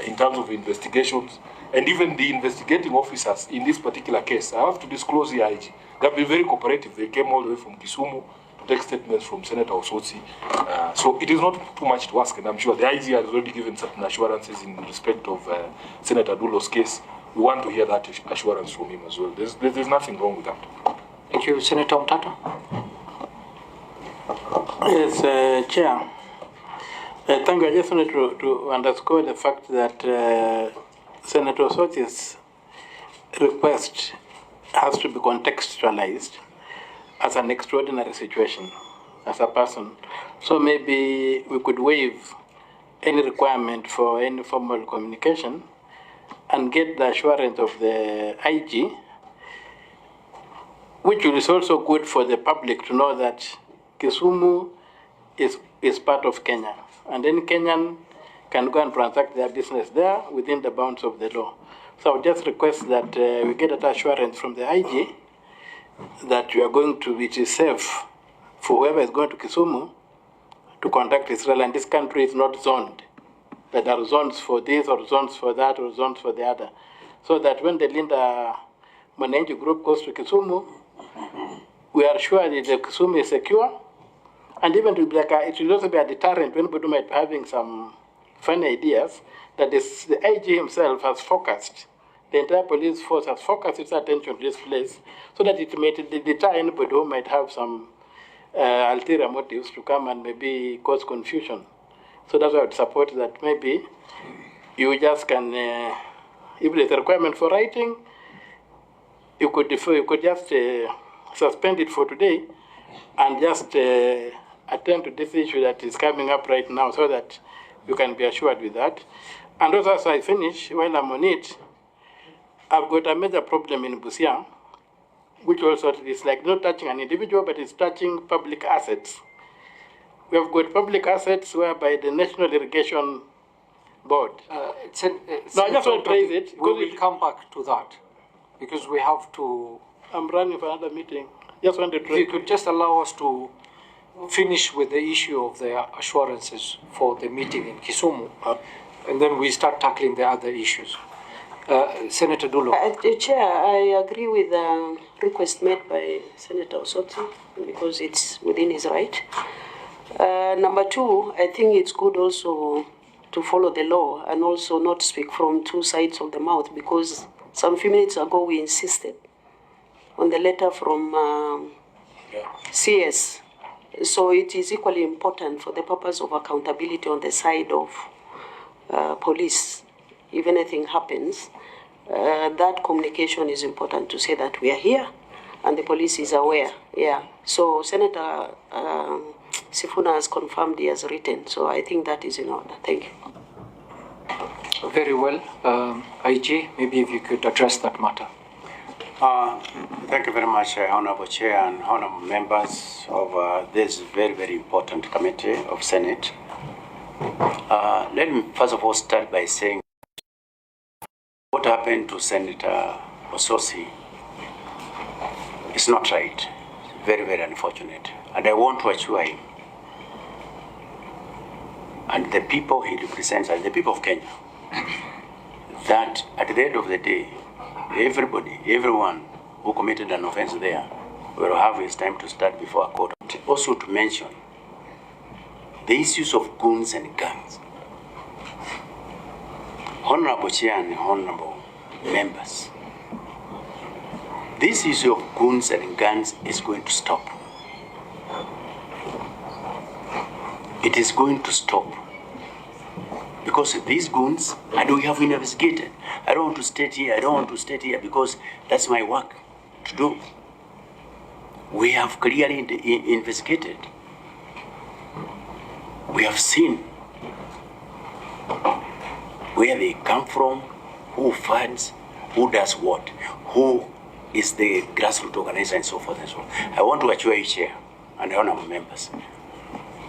in terms of investigations, and even the investigating officers in this particular case. I have to disclose the IG. They have been very cooperative. They came all the way from Kisumu to take statements from Senator Osoti. So it is not too much to ask, and I'm sure the IG has already given certain assurances in respect of Senator Dulo's case. We want to hear that assurance from him as well. There's nothing wrong with that. Thank you. Senator Mtata. Yes, Chair. Thank you. I just wanted to underscore the fact that Senator Osoti's request has to be contextualized as an extraordinary situation, as a person. So maybe we could waive any requirement for any formal communication and get the assurance of the IG, which is also good for the public to know that Kisumu is part of Kenya, and then Kenyan can go and transact their business there within the bounds of the law. So I would just request that we get that assurance from the IG that we are going to, it is safe for whoever is going to Kisumu to contact Israel, and this country is not zoned. That there are zones for this or zones for that or zones for the other. So that when the Linda Mwananchi group goes to Kisumu, we are sure that the Kisumu is secure, and even to be like it will also be a deterrent when people might be having some funny ideas, that the IG himself has focused, the entire police force has focused its attention to this place, so that it may deter anybody who might have some ulterior motives to come and maybe cause confusion. So that's why I would support that maybe you just can, if there's a requirement for writing, you could just suspend it for today and just attend to this issue that is coming up right now, so that you can be assured with that. And also, as I finish, while I'm on it, I've got a major problem in Busia, which also is like not touching an individual, but it's touching public assets. We have got public assets whereby the National Irrigation Board. No, I just want to raise it. We will come back to that, because we have to. I'm running for another meeting. Just want to. If you could just allow us to finish with the issue of the assurances for the meeting in Kisumu, and then we start tackling the other issues. Senator Dulo. Chair, I agree with the request made by Senator Osoti, because it's within his right. Number two, I think it's good also to follow the law and also not speak from two sides of the mouth, because some few minutes ago we insisted on the letter from CS So it is equally important for the purpose of accountability on the side of police. If anything happens, that communication is important to say that we are here and the police is aware. Yeah. So Senator Sifuna has confirmed he has written. So I think that is in order. Thank you. Very well. IG, maybe if you could address that matter. Thank you very much, Honorable Chair and Honorable members of this very, very important committee of Senate. Let me first of all start by saying what happened to Senator Ososi is not right. Very, very unfortunate. And I want to assure him and the people he represents and the people of Kenya that at the end of the day, everyone who committed an offense there will have his time to start before a court. Also to mention the issues of guns and guns. Honorable Chair and Honorable members, this issue of guns and guns is going to stop. It is going to stop. Because these guns, and we have investigated. I don't want to state here because that's my work to do. We have clearly investigated. We have seen where they come from, who funds, who does what, who is the grassroots organizer and so forth and so on. I want to assure you, Chair, and honorable members,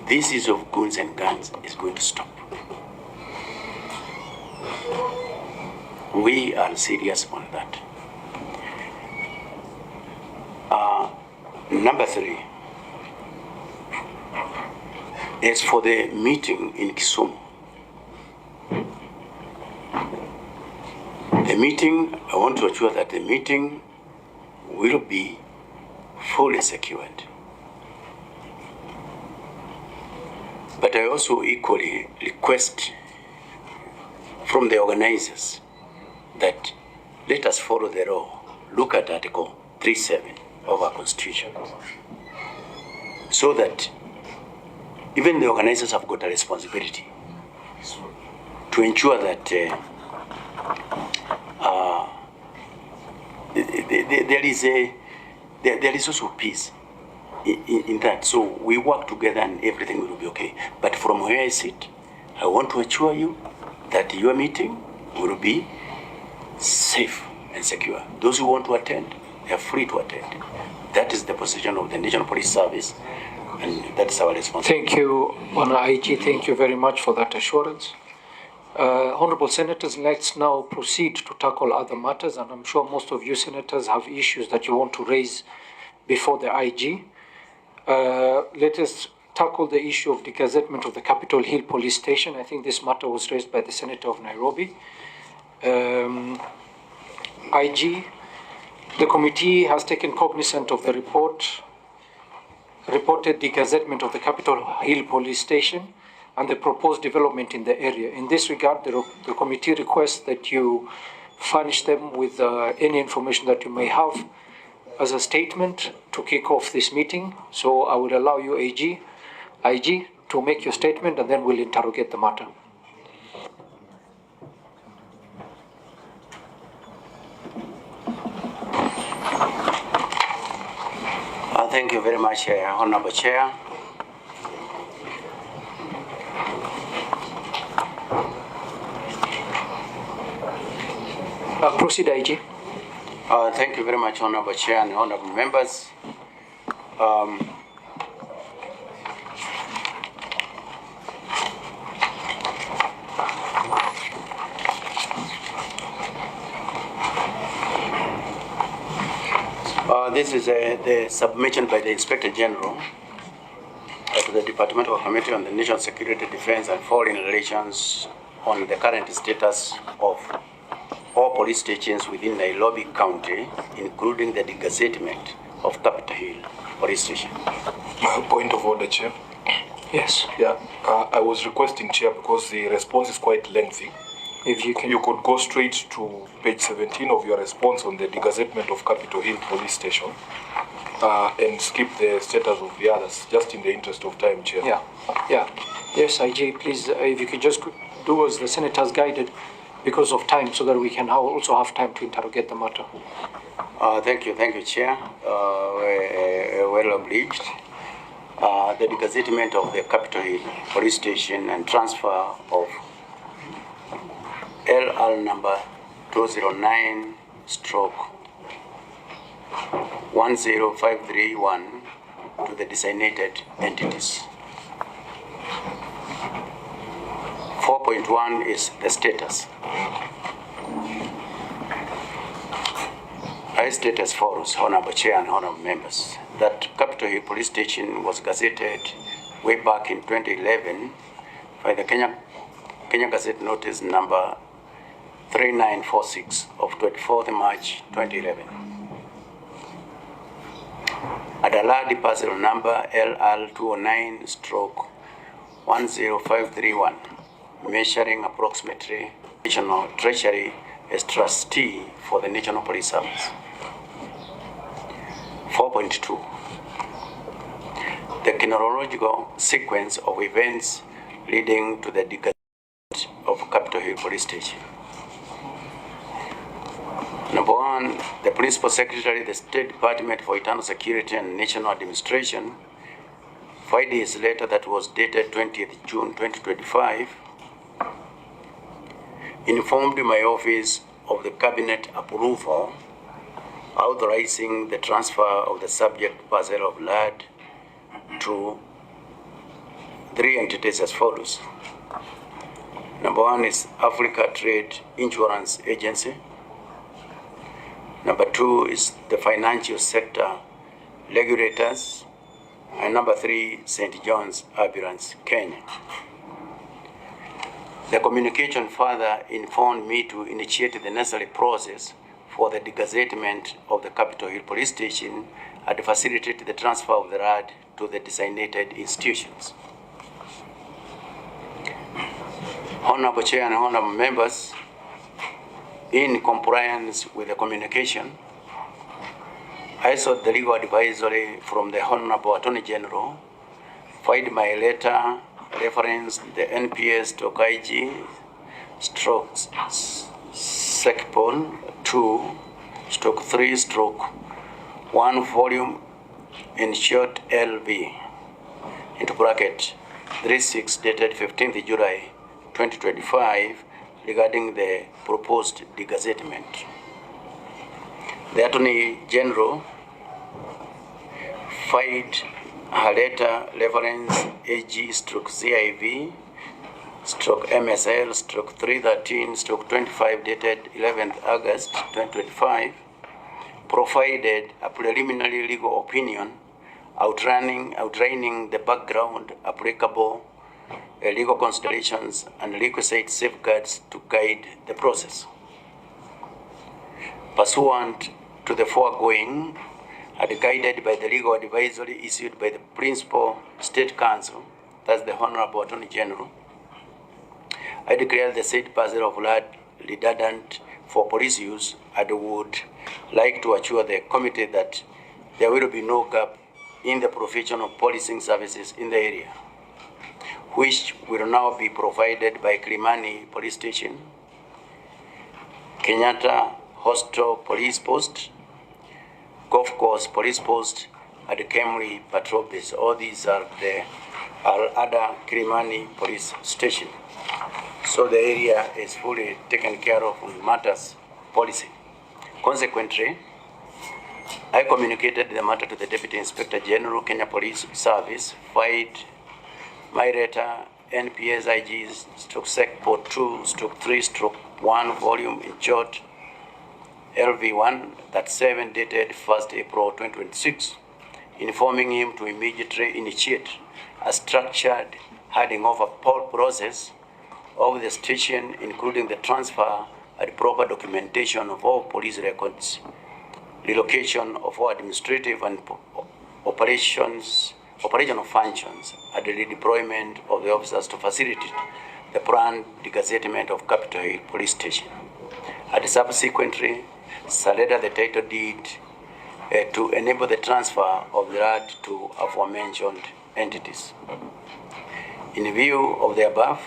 this issue of guns and guns is going to stop. We are serious on that. Number 3, as for the meeting in Kisumu, the meeting, I want to assure that the meeting will be fully secured. But I also equally request from the organizers that let us follow the law. Look at Article 37 of our Constitution. So that even the organizers have got a responsibility to ensure that there is also peace in that. So we work together and everything will be okay. But from where I sit, I want to assure you that your meeting will be safe and secure. Those who want to attend, they are free to attend. That is the position of the National Police Service, and that is our responsibility. Thank you, Honour IG. Thank you very much for that assurance. Honourable Senators, let's now proceed to tackle other matters, and I'm sure most of you Senators have issues that you want to raise before the IG. Let us tackle the issue of the gazettement of the Capitol Hill Police Station. I think this matter was raised by the Senator of Nairobi. IG, the committee has taken cognizance of the reported gazettement of the Capitol Hill Police Station and the proposed development in the area. In this regard, the committee requests that you furnish them with any information that you may have as a statement to kick off this meeting. So I will allow you, IG, to make your statement, and then we'll interrogate the matter. Thank you very much, Honorable Chair. Proceed, IG. Thank you very much, Honorable Chair and honorable members. This is the submission by the Inspector General to the Departmental Committee on the National Security, Defense and Foreign Relations on the current status of all police stations within Nairobi County, including the gazettement of Capitol Hill Police Station. Point of order, Chair. Yes. Yeah, I was requesting, Chair, because the response is quite lengthy. If you can, you could go straight to page 17 of your response on the gazettement of Capitol Hill Police Station. and skip the status of the others, just in the interest of time, Chair. Yeah. Yes, IG, please, if you could just do as the senators guided because of time, so that we can also have time to interrogate the matter. Thank you, Chair. Well obliged. The degazettement of the Capitol Hill Police Station and transfer of LR number 209/10531 to the designated entities. 4.1 is the status. I state as follows, Honorable Chair and Honorable Members, that Capitol Hill Police Station was gazetted way back in 2011 by the Kenya Gazette Notice number 3946 of 24th March 2011. Adaladi parcel number LR209/10531, measuring approximately National Treasury as trustee for the National Police Service. 4.2. The chronological sequence of events leading to the degazettement of Capitol Hill Police Station. Number 1, the Principal Secretary of the State Department for Internal Security and National Administration, 5 days later, that was dated 20th June 2025, informed my office of the Cabinet approval authorizing the transfer of the subject parcel of land to 3 entities as follows. Number 1 is Africa Trade Insurance Agency. Number 2 is the financial sector regulators. And number 3, St. John's Ambulance, Kenya. The communication further informed me to initiate the necessary process for the degazettement of the Capitol Hill Police Station and facilitate the transfer of the RAD to the designated institutions. Honorable Chair and Honorable Members, in compliance with the communication, I sought the legal advisory from the Honorable Attorney General, filed my letter reference the NPS/IG SECPOL 2/3/1 volume in short LV into bracket 36 dated 15th July 2025 regarding the proposed degazettement. The Attorney General filed her letter reference AG/CIV/MSL/313/25 dated 11th August 2025, provided a preliminary legal opinion outlining the background, applicable legal considerations, and requisite safeguards to guide the process. Pursuant to the foregoing, and guided by the legal advisory issued by the Principal State Counsel, that's the Honorable Attorney General, I declare the said parcel of land redundant for police use and would like to assure the committee that there will be no gap in the provision of policing services in the area, which will now be provided by Kilimani Police Station, Kenyatta Hostel Police Post, Golf Course Police Post, and the Kemri Patrol Base. All these are other Kilimani Police Station. So the area is fully taken care of in matters policy. Consequently, I communicated the matter to the Deputy Inspector General, Kenya Police Service, filed my letter NPS/IG/SECPOL 2/3/1 volume in short LV1 that 7 dated 1st April 2026, informing him to immediately initiate a structured handing over process of the station, including the transfer and proper documentation of all police records, relocation of all administrative and operational functions, and the redeployment of the officers to facilitate the planned degazettement of Capitol Hill Police Station. And subsequently, surrender the title deed to enable the transfer of the land to aforementioned entities. In view of the above,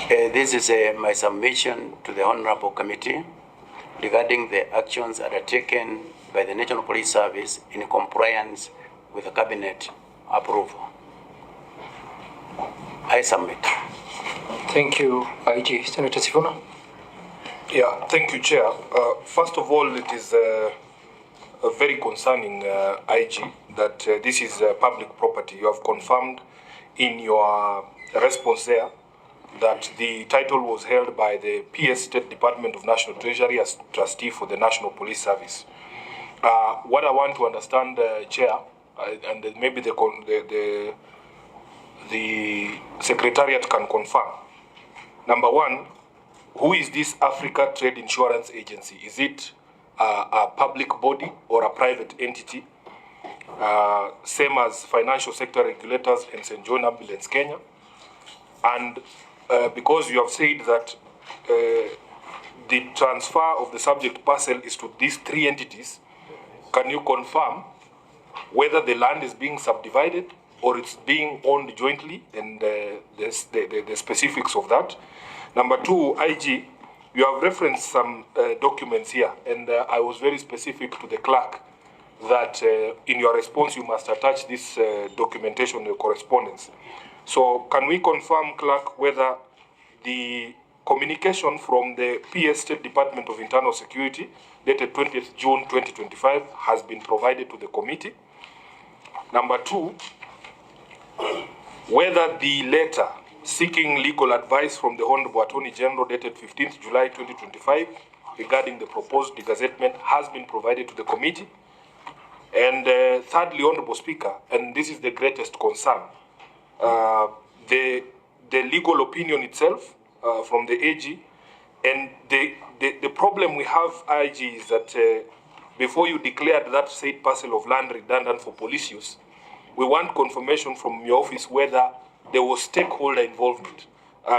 this is my submission to the Honorable Committee regarding the actions undertaken by the National Police Service in compliance with the Cabinet approval. I submit. Thank you, IG. Senator Sifuna. Yeah, thank you, Chair. First of all, it is very concerning, IG, that this is public property. You have confirmed in your response there that the title was held by the PS State Department of National Treasury as trustee for the National Police Service. What I want to understand, Chair, and maybe the Secretariat can confirm. Number one, who is this Africa Trade Insurance Agency? Is it a public body or a private entity? Same as financial sector regulators and St. John Ambulance Kenya. And because you have said that the transfer of the subject parcel is to these three entities, can you confirm whether the land is being subdivided or it's being owned jointly, and the specifics of that? Number two, IG, you have referenced some documents here, and I was very specific to the clerk that in your response you must attach this documentation, the correspondence. So can we confirm, clerk, whether the communication from the PS State Department of Internal Security dated 20th June 2025 has been provided to the committee? Number two, whether the letter seeking legal advice from the Honorable Attorney General dated 15th July 2025 regarding the proposed degazettement has been provided to the committee. And thirdly, Honorable Speaker, and this is the greatest concern, the legal opinion itself from the AG, and the problem we have, IG, is that before you declared that said parcel of land redundant for police use, we want confirmation from your office whether there was stakeholder involvement,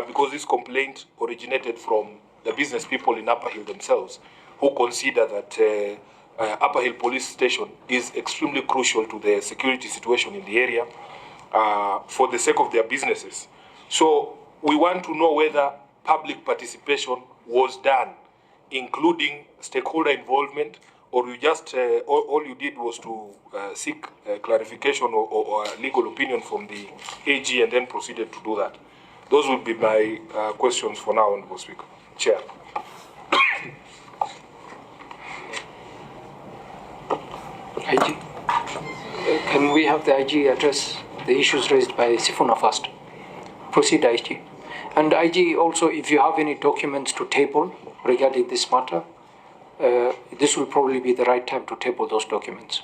because this complaint originated from the business people in Upper Hill themselves, who consider that Upper Hill Police Station is extremely crucial to the security situation in the area for the sake of their businesses. So we want to know whether public participation was done, including stakeholder involvement, or you just all you did was to seek clarification or legal opinion from the AG and then proceeded to do that. Those would be my questions for now, Honorable Speaker. Chair. IG. Can we have the IG address the issues raised by Sifuna first? Proceed, IG. And IG, also, if you have any documents to table regarding this matter, this will probably be the right time to table those documents.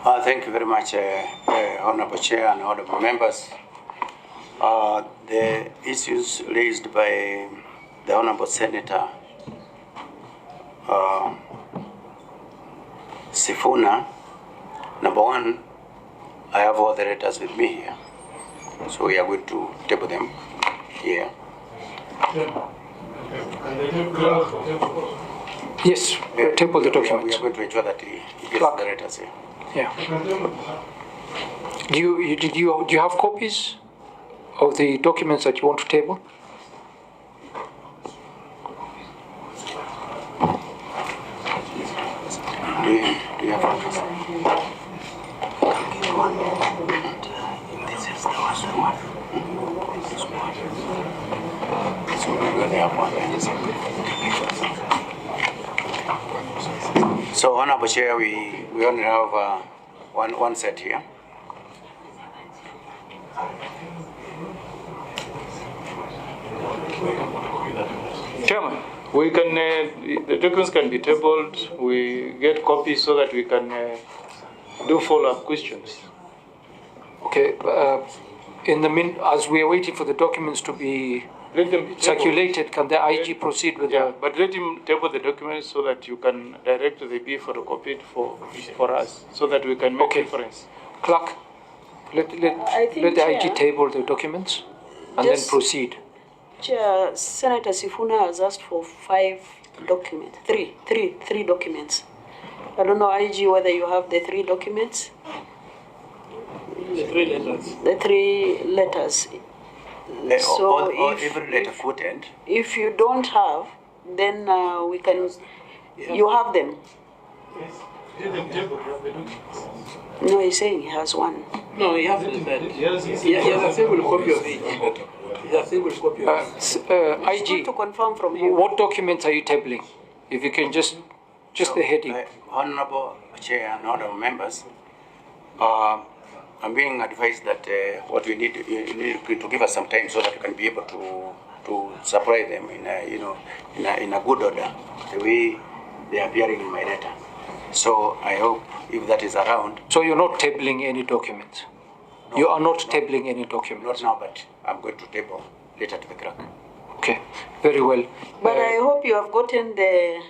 Thank you very much, Honorable Chair and Honorable Members. The issues raised by the Honorable Senator Sifuna, number one, I have all the letters with me here, so we are going to table them here. Yes, table the documents. We are going to ensure that he gets the letters here. Yeah. Do you have copies of the documents that you want to table? Do you have copies? This is the one. So we're going to have one. So, Honorable Chair, we only have one set here. Chairman, we can the documents can be tabled. We get copies so that we can do follow-up questions. Okay. In the as we are waiting for the documents to be circulated, can the IG proceed with the... But let him table the documents so that you can direct the be photocopied for us, so that we can make reference. Clerk, let the IG table the documents and then proceed. Chair, Senator Sifuna has asked for 5 documents. Three documents. I don't know, IG, whether you have the 3 documents. The 3 letters. The 3 letters. Or every letter quoted. If you don't have, then we can. You have them. No, he's saying he has one. No, he hasn't said. He has a single copy of each. He has a single copy of each. IG, to confirm from him. What documents are you tabling? If you can just the heading. Honorable Chair and honorable members, I'm being advised that what we need, you need to give us some time so that we can be able to supply them in a good order, the way they are appearing in my letter. So I hope if that is around. So you're not tabling any documents? No, you are not tabling any documents? Not now, but I'm going to table later to the clerk. Okay, very well. But I hope you have gotten the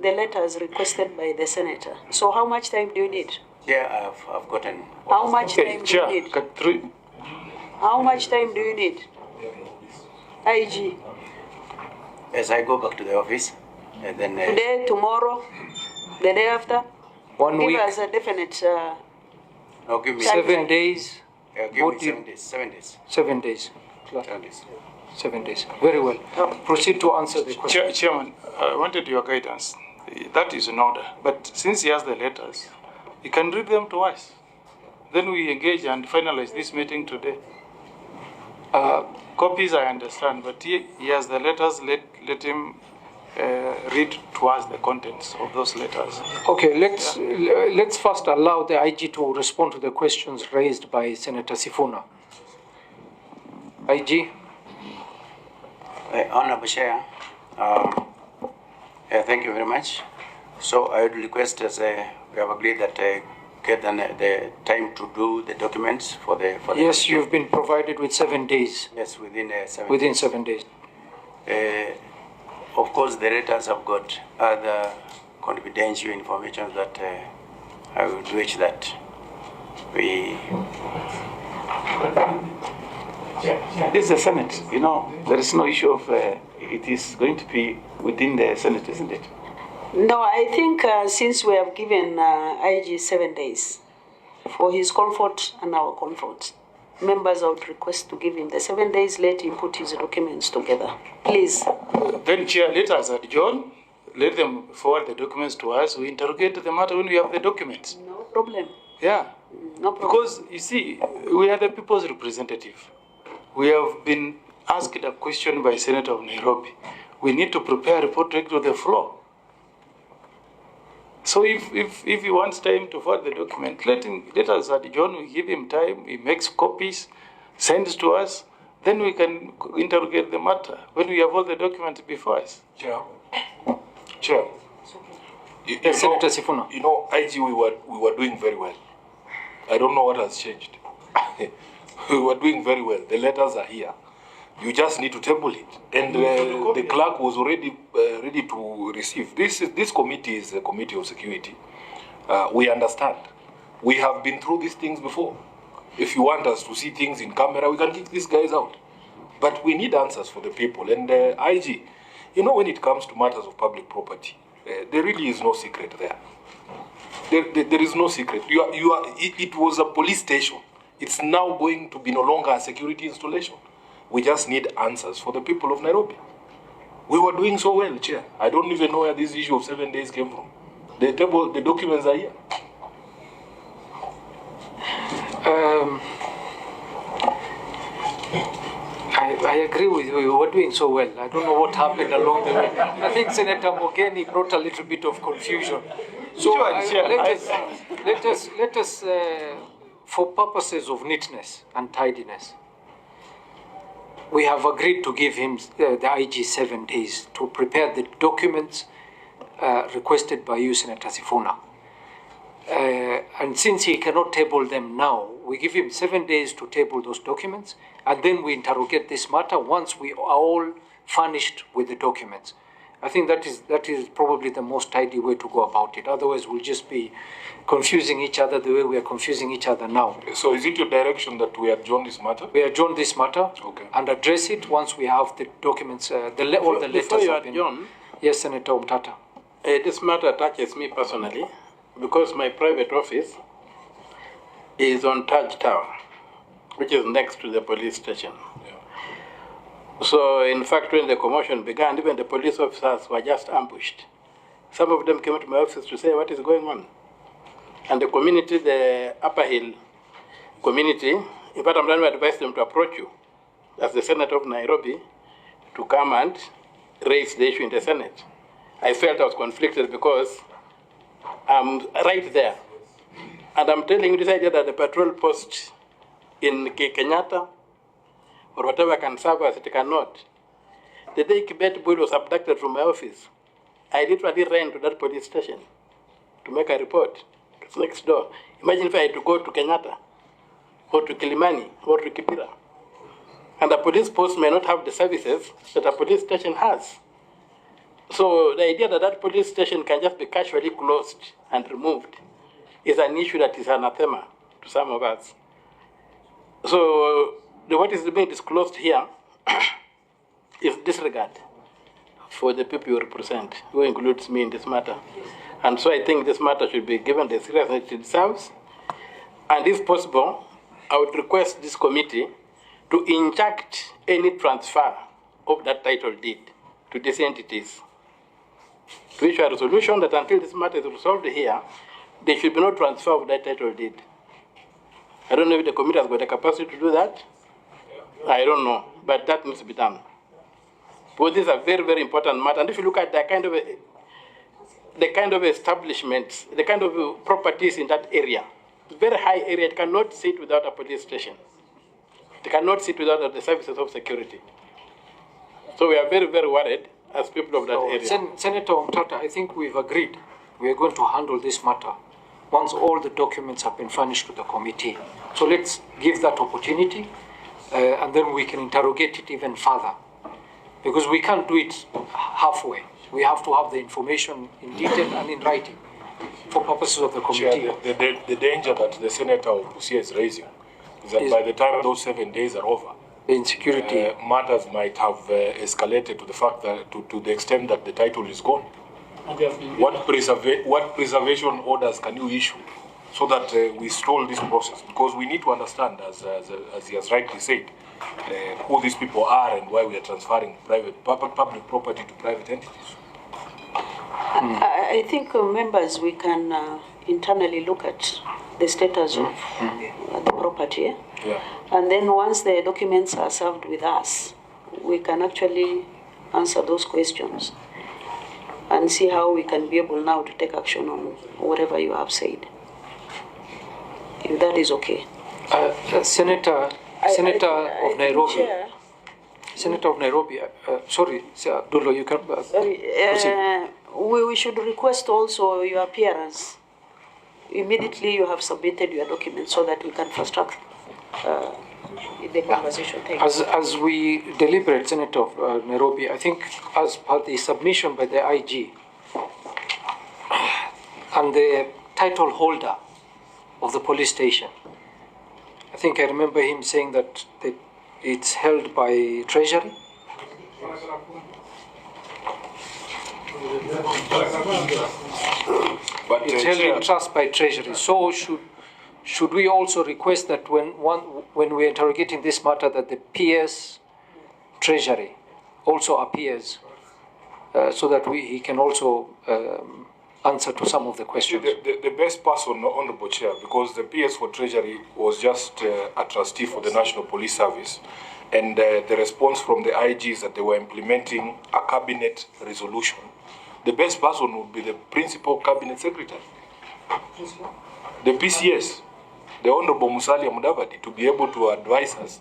letters requested by the senator. So how much time do you need? Yeah, I've gotten. How much time do you need? Cut through. How much time do you need? IG. As I go back to the office, and then Today, tomorrow, the day after? 1 week. Give us a definite. no, give me 7 days. give me 7 days. 7 days. 7 days. 7 days. 7 days. Very well. Proceed to answer the question. Chairman, I wanted your guidance. That is in order. But since he has the letters, he can read them to us. Then we engage and finalize this meeting today. Copies I understand, but he has the letters. Let him read to us the contents of those letters. Okay, let's first allow the IG to respond to the questions raised by Senator Sifuna. IG. Honorable Chair, thank you very much. So I would request, as we have agreed, that get the time to do the documents for the. Yes, you've been provided with 7 days. Yes, within 7 days. Within 7 days. Of course, the letters have got other confidential information that I would wish that we. This is the Senate. You know, there is no issue of it is going to be within the Senate, isn't it? No, I think since we have given IG 7 days for his comfort and our comfort, members I would request to give him the 7 days, let him put his documents together. Please. Then, Chair, let us adjourn. Let them forward the documents to us. We interrogate the matter when we have the documents. No problem. Yeah. No problem. Because, you see, we are the people's representative. We have been asked a question by Senator of Nairobi. We need to prepare a report to the floor. So if he wants time to forward the document, let us adjourn, we give him time, he makes copies, sends to us, then we can interrogate the matter when we have all the documents before us. Chair. Senator Sifuna. You know, IG, we were doing very well. I don't know what has changed. We were doing very well. The letters are here. You just need to table it. And the clerk was already ready to receive. This committee is a committee of security. We understand. We have been through these things before. If you want us to see things in camera, we can kick these guys out. But we need answers for the people. And IG, you know, when it comes to matters of public property, there really is no secret there. There is no secret. It was a police station. It's now going to be no longer a security installation. We just need answers for the people of Nairobi. We were doing so well, Chair. I don't even know where this issue of 7 days came from. The documents are here. I agree with you. We were doing so well. I don't know what happened along the way. I think Senator Mogeni brought a little bit of confusion. So let us, for purposes of neatness and tidiness, we have agreed to give him the IG 7 days to prepare the documents requested by you, Senator Sifuna. And since he cannot table them now, we give him 7 days to table those documents, and then we interrogate this matter once we are all furnished with the documents. I think that is probably the most tidy way to go about it. Otherwise, we'll just be confusing each other the way we are confusing each other now. So is it your direction that we adjourn this matter? We adjourn this matter okay, and address it once we have the documents, all the letters Before you have been... adjourn, Yes, Senator Umtata. This matter touches me personally because my private office is on Taj Tower, which is next to the police station. So, in fact, when the commotion began, even the police officers were just ambushed. Some of them came to my office to say, what is going on? And the community, the Upper Hill community, in fact, I'm going to advise them to approach you as the Senator of Nairobi to come and raise the issue in the Senate. I felt I was conflicted because I'm right there. And I'm telling you this idea that the patrol post in Kenyatta or whatever can serve us, it cannot. The day Kibet Boy was abducted from my office, I literally ran to that police station to make a report. It's next door. Imagine if I had to go to Kenyatta or to Kilimani or to Kibera. And a police post may not have the services that a police station has. So the idea that that police station can just be casually closed and removed is an issue that is anathema to some of us. So what is being disclosed here is disregard for the people you represent, who includes me in this matter. And so I think this matter should be given the seriousness it deserves. And if possible, I would request this committee to inject any transfer of that title deed to these entities, to issue a resolution that until this matter is resolved here, there should be no transfer of that title deed. I don't know if the committee has got the capacity to do that. I don't know, but that needs to be done. Because this is a very, very important matter. And if you look at the kind of establishments, the kind of properties in that area, it's a very high area. It cannot sit without a police station. It cannot sit without the services of security. So we are very, very worried as people of that area. Senator Umtata, I think we've agreed we are going to handle this matter once all the documents have been furnished to the committee. So let's give that opportunity, and then we can interrogate it even further. Because we can't do it halfway. We have to have the information in detail and in writing for purposes of the committee. The danger that the Senator of Busia is raising is that by the time those 7 days are over, the insecurity matters might have escalated to the fact that to the extent that the title is gone. What preservation orders can you issue so that we stall this process? Because we need to understand, as he has rightly said, who these people are and why we are transferring public property to private entities. I think, members, we can internally look at the status of the property. Yeah. And then once the documents are served with us, we can actually answer those questions and see how we can be able now to take action on whatever you have said. If that is okay. Senator of Nairobi. Senator of Nairobi, sorry, Dulo, you can proceed. We should request also your appearance. Immediately you have submitted your documents so that we can fast track the conversation. As we deliberate, Senator of Nairobi, I think as per the submission by the IG and the title holder of the police station, I think I remember him saying that it's held by Treasury. But it's held in trust by Treasury. So should we also request that when we're interrogating this matter, that the PS Treasury also appears, so that he can also answer to some of the questions? The best person, Honorable Chair, because the PS for Treasury was just a trustee for the National Police Service, and the response from the IG is that they were implementing a cabinet resolution. The best person would be the principal cabinet secretary, the PCS, the Honorable Musalia Mudavadi, to be able to advise us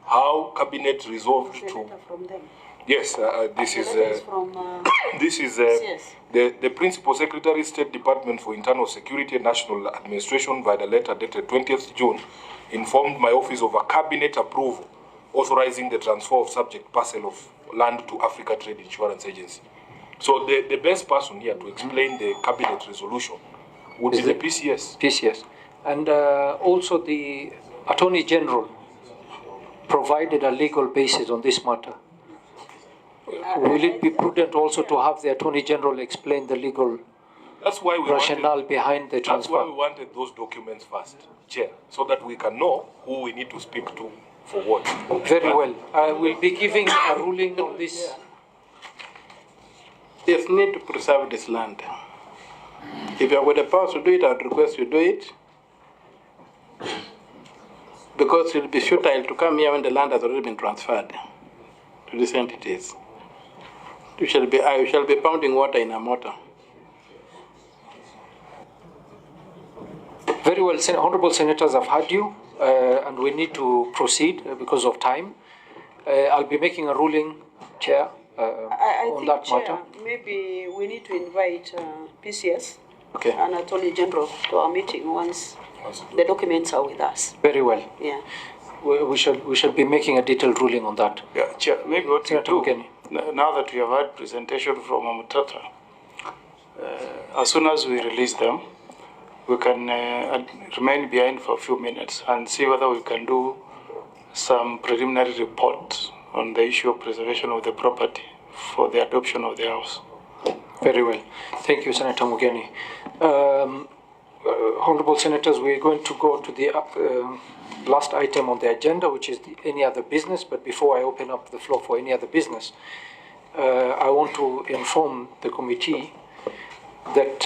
how cabinet resolved to. Yes, this is the Principal Secretary, State Department for Internal Security and National Administration, via the letter dated 20th June, informed my office of a cabinet approval authorizing the transfer of subject parcel of land to Africa Trade Insurance Agency. So the best person here to explain the cabinet resolution would be the PCS. PCS. And also the Attorney General provided a legal basis on this matter. will it be prudent also to have the Attorney General explain the legal That's why we rationale behind the transfer? That's why we wanted those documents first, Chair, so that we can know who we need to speak to for what. Very well. I will be giving a ruling on this. There's need to preserve this land. If you have got the power to do it, I would request you do it. Because it will be futile to come here when the land has already been transferred to these entities. I shall be pounding water in a mortar. Very well, Honourable Senators, I've heard you, and we need to proceed because of time. I'll be making a ruling, Chair, on that matter. Maybe we need to invite PCS Okay. and Attorney General to our meeting once the documents are with us. Very well. Yeah. We shall be making a detailed ruling on that. Yeah, Chair, maybe what you Senator do, Mugeni. now that we have had presentation from Amutata, as soon as we release them, we can remain behind for a few minutes and see whether we can do some preliminary report on the issue of preservation of the property for the adoption of the house. Very well. Thank you, Senator Mugeni. Honourable Senators, we're going to go to the last item on the agenda, which is any other business. But before I open up the floor for any other business, I want to inform the committee that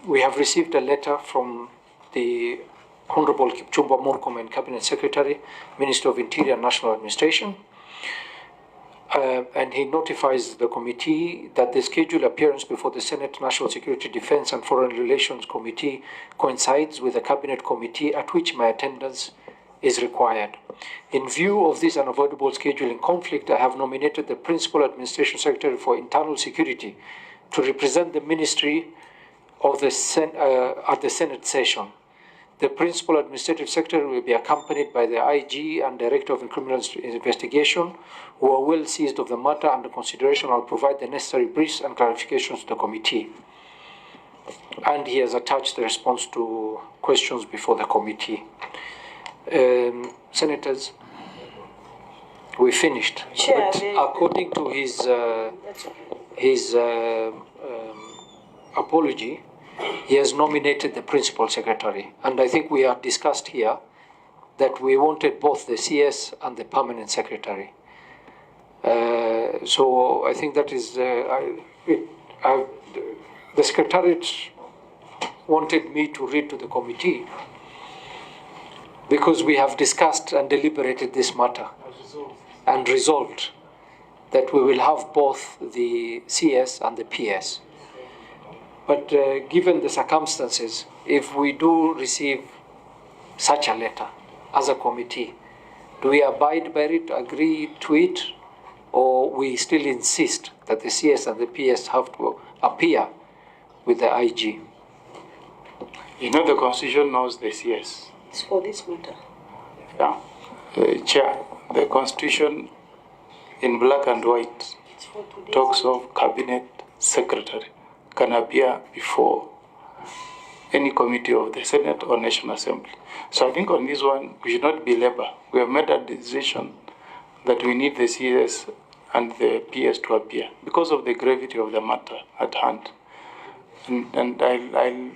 we have received a letter from the Honourable Kipchumba Murkomen, Cabinet Secretary, Minister of Interior and National Administration. And he notifies the committee that the scheduled appearance before the Senate National Security, Defence and Foreign Relations Committee coincides with the Cabinet Committee at which my attendance is required. In view of this unavoidable scheduling conflict, I have nominated the Principal Administration Secretary for Internal Security to represent the Ministry of the at the Senate session. The Principal Administrative Secretary will be accompanied by the IG and Director of Criminal Investigation, who are well seized of the matter under consideration. I'll provide the necessary briefs and clarifications to the committee. And he has attached the response to questions before the committee. Senators, we finished. Chair, but according to his apology, he has nominated the Principal Secretary. And I think we have discussed here that we wanted both the CS and the Permanent Secretary. So I think that is, the Secretariat wanted me to read to the committee because we have discussed and deliberated this matter and resolved that we will have both the CS and the PS. But given the circumstances, if we do receive such a letter as a committee, do we abide by it, agree to it, or we still insist that the CS and the PS have to appear with the IG? You know the Constitution knows the CS. It's for this matter. Yeah. Chair, the Constitution in black and white talks of Cabinet Secretary can appear before any committee of the Senate or National Assembly. So I think on this one, we should not belabor. We have made a decision that we need the CS and the PS to appear because of the gravity of the matter at hand. And I'll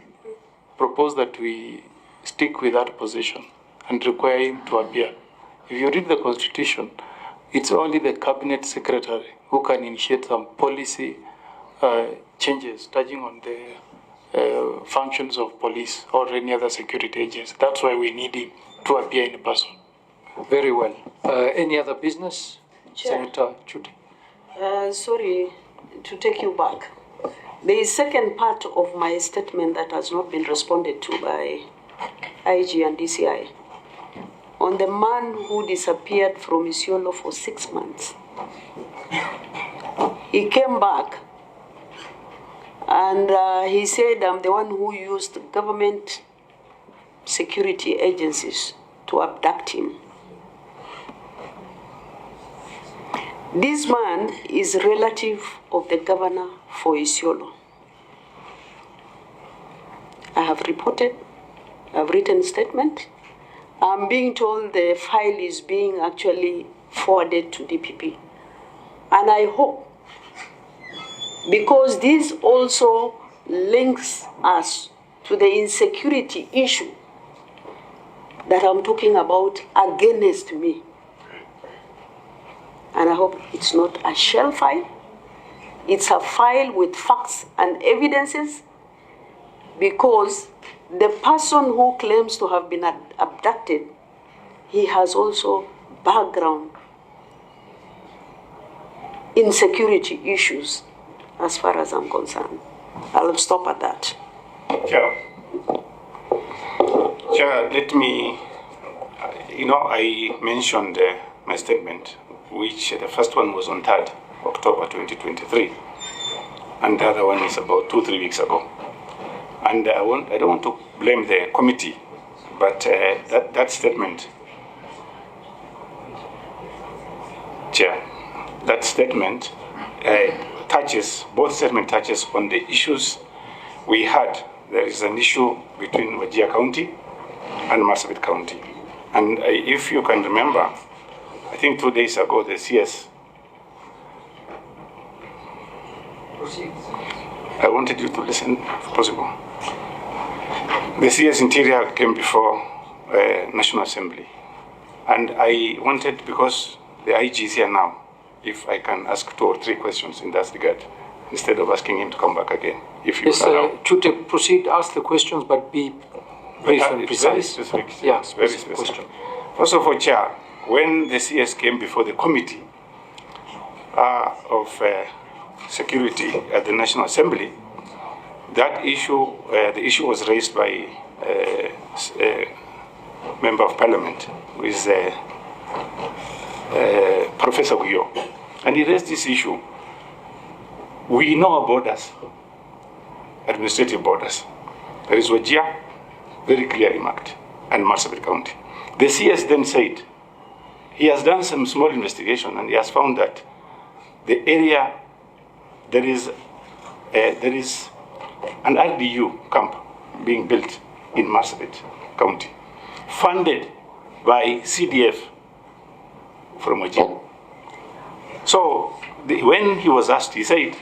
propose that we stick with that position and require him to appear. If you read the Constitution, it's only the Cabinet Secretary who can initiate some policy changes touching on the functions of police or any other security agency. That's why we need him to appear in person. Very well. Any other business? Chair. Senator Chuti. Sorry to take you back. There is second part of my statement that has not been responded to by IG and DCI. On the man who disappeared from Isiolo for 6 months. He came back and he said, I'm the one who used government security agencies to abduct him. This man is relative of the governor for Isiolo. I have reported, I've written a statement. I'm being told the file is being actually forwarded to DPP. And I hope, because this also links us to the insecurity issue that I'm talking about against me. And I hope it's not a shell file. It's a file with facts and evidences, because the person who claims to have been abducted, he has also background insecurity issues as far as I'm concerned. I'll stop at that. Chair, let me, I mentioned my statement, which the first one was on 3rd October 2023, and the other one is about 2-3 weeks ago. And I don't want to blame the committee, but that statement, Chair, that statement both statement touches on the issues we had. There is an issue between Wajir County and Marsabit County. And if you can remember, I think 2 days ago, the CS, I wanted you to listen if possible. The CS Interior came before National Assembly. And I wanted, because the IG is here now, if I can ask 2 or 3 questions in that regard, instead of asking him to come back again, if you allow. Chute, proceed, ask the questions, but be brief and precise. Very specific. Yeah, it's very specific. Question. First of all, Chair, when the CS came before the Committee of Security at the National Assembly, that issue, the issue was raised by a Member of Parliament, who is Professor Guyo, and he raised this issue. We know our borders, administrative borders. There is Wajir, very clearly marked, and Marsabit County. The CS then said he has done some small investigation and he has found that the area, there is an RDU camp being built in Marsabit County, funded by CDF from Wajir. So when he was asked, he said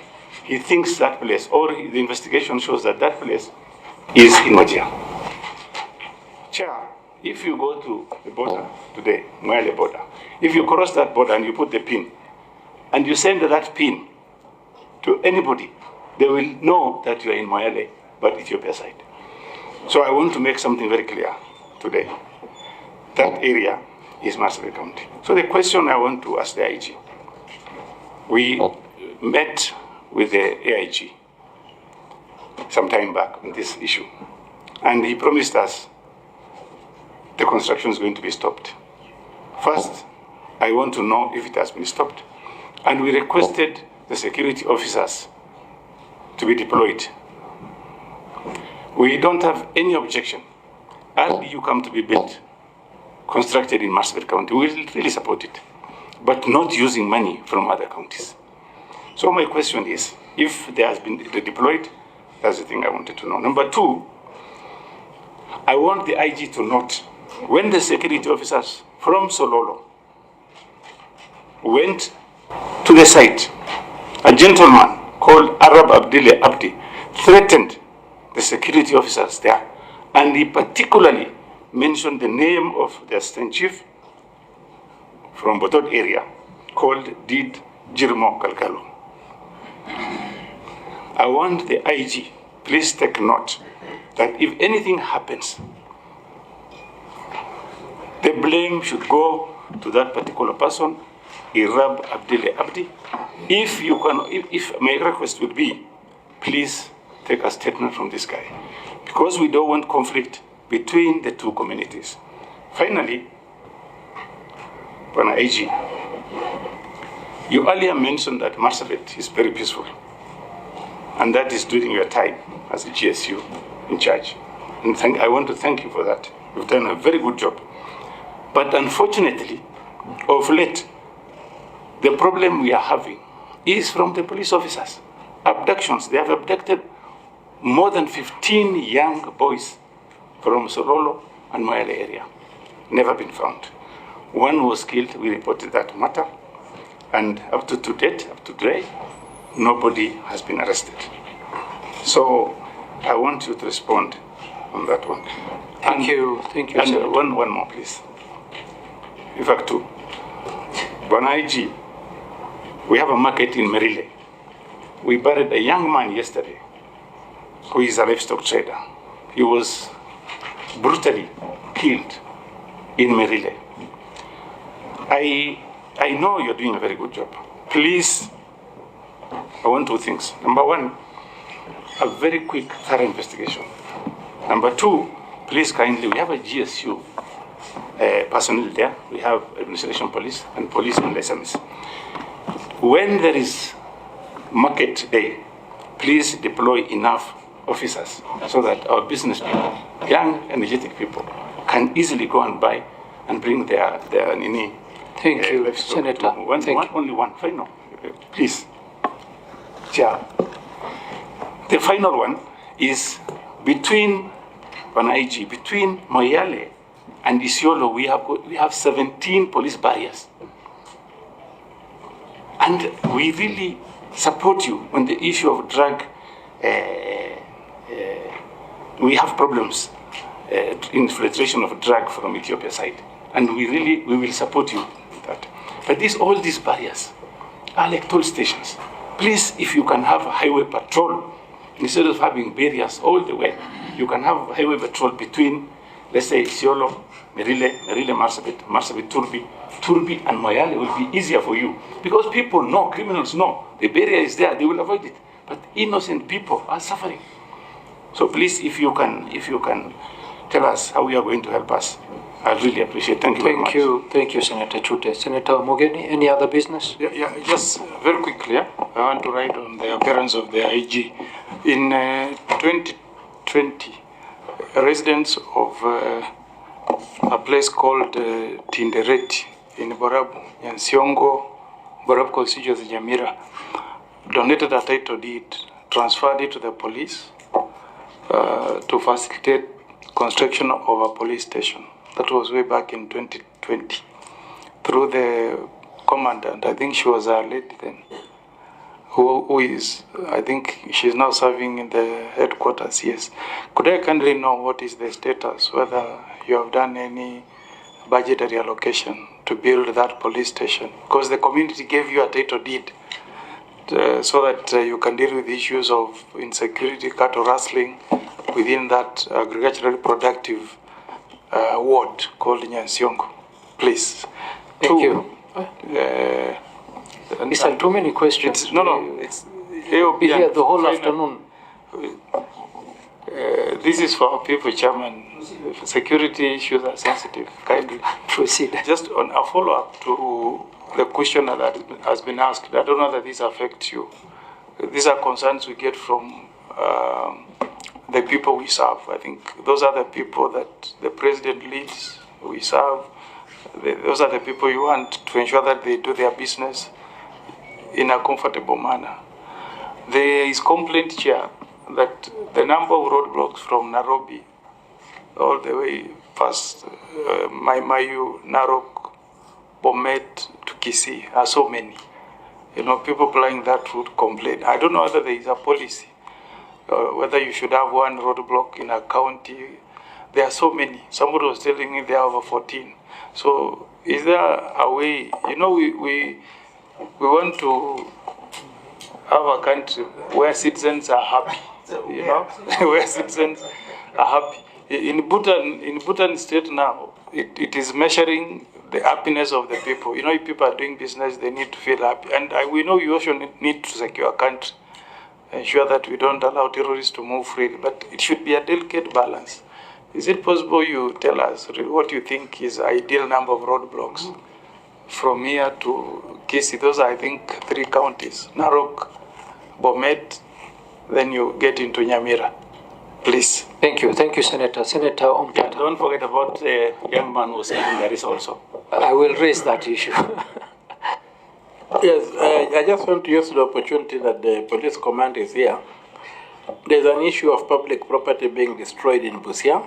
he thinks that place, or the investigation shows that that place is in Wajir. Chair, if you go to the border today, Moyale border, if you cross that border and you put the pin, and you send that pin to anybody, they will know that you are in Moyale, but Ethiopia side. So I want to make something very clear today. That area is Marsabit County. So the question I want to ask the IG, we met with the AIG some time back on this issue, and he promised us the construction is going to be stopped. First, I want to know if it has been stopped, and we requested the security officers to be deployed. We don't have any objection. RDU come to be built, constructed in Marsabit County, we will really support it, but not using money from other counties. So my question is, if there has been deployed, that's the thing I wanted to know. Number 2, I want the IG to note, when the security officers from Sololo went to the site, a gentleman called Arab Abdile Abdi threatened the security officers there, and he particularly mentioned the name of the assistant chief from Botod area called Did Jirmo Kalkalo. I want the IG, please take note that if anything happens, the blame should go to that particular person, Arab Abdile Abdi. If you can, if my request would be, please take a statement from this guy, because we don't want conflict between the two communities. Finally, Pana AG, you earlier mentioned that Marsabit is very peaceful, and that is during your time as a GSU in charge. And I want to thank you for that. You've done a very good job. But unfortunately, of late, the problem we are having is from the police officers. Abductions. They have abducted more than 15 young boys from Sololo and Moyale area. Never been found. One was killed, we reported that matter. And up to today, nobody has been arrested. So I want you to respond on that one. Thank you, And Senator. one more, please. In fact, two. One IG, we have a market in Merile. We buried a young man yesterday who is a livestock trader. He was brutally killed in Merile. I know you're doing a very good job. Please, I want two things. Number one, a very quick, thorough investigation. Number two, please kindly, we have a GSU personnel there. We have administration police and police and SMS. When there is market day, please deploy enough officers so that our business people, young, energetic people, can easily go and buy and bring their nini. Thank you, Senator. Only one final, please. Chair. The final one is between Panaiji, between Moyale and Isiolo, we have 17 police barriers. And we really support you on the issue of drug. We have problems, infiltration of drug from Ethiopia side. And we will support you with that. But all these barriers are like toll stations. Please, if you can have a highway patrol, instead of having barriers all the way, you can have a highway patrol between, let's say, Isiolo, Merile, Marsabit, Turbi, and Moyale will be easier for you. Because people know, criminals know, the barrier is there, they will avoid it. But innocent people are suffering. So please, if you can tell us how you are going to help us, I really appreciate it. Thank you very much. Thank you, Senator Chute. Senator Mogeni, any other business? Yeah, just very quickly, I want to write on the appearance of the IG. In 2020, residents of a place called Tindereti in Borabu, Nyansiongo, Borabu constituency, Nyamira, donated a title deed, transferred it to the police to facilitate construction of a police station. That was way back in 2020. Through the commandant, I think she was a lady then, who is, I think she's now serving in the headquarters, yes. Could I kindly know what is the status, whether you have done any budgetary allocation to build that police station? Because the community gave you a title deed so that you can deal with issues of insecurity, cattle rustling within that agriculturally productive ward called Nyansiongo. Please. Thank you. These are too many questions. It's be here the whole afternoon. This is for our people, Chairman. Security issues are sensitive. Kindly proceed. Just on a follow-up to the question that has been asked. I don't know that this affects you. These are concerns we get from the people we serve. I think those are the people that the president leads, we serve. Those are the people you want to ensure that they do their business in a comfortable manner. There is complaint, Chair, that the number of roadblocks from Nairobi all the way past Maimayu, Narok, Bomet to Kisii are so many. You know, people plying that route complain. I don't know whether there is a policy, whether you should have one roadblock in a county. There are so many. Somebody was telling me there are over 14. So is there a way, you know, we want to have a country where citizens are happy, you know, where citizens are happy. In Bhutan state now, it is measuring the happiness of the people. You know, if people are doing business, they need to feel happy. And we know you also need to secure a country, ensure that we don't allow terrorists to move freely. But it should be a delicate balance. Is it possible you tell us what you think is ideal number of roadblocks from here to Kisii? Those are, I think, 3 counties, Narok, Bomet, then you get into Nyamira. Please. Thank you, Senator. Senator Omtata. Don't forget about the young man who was getting there is also. I will raise that issue. Yes, I just want to use the opportunity that the police command is here. There's an issue of public property being destroyed in Busia.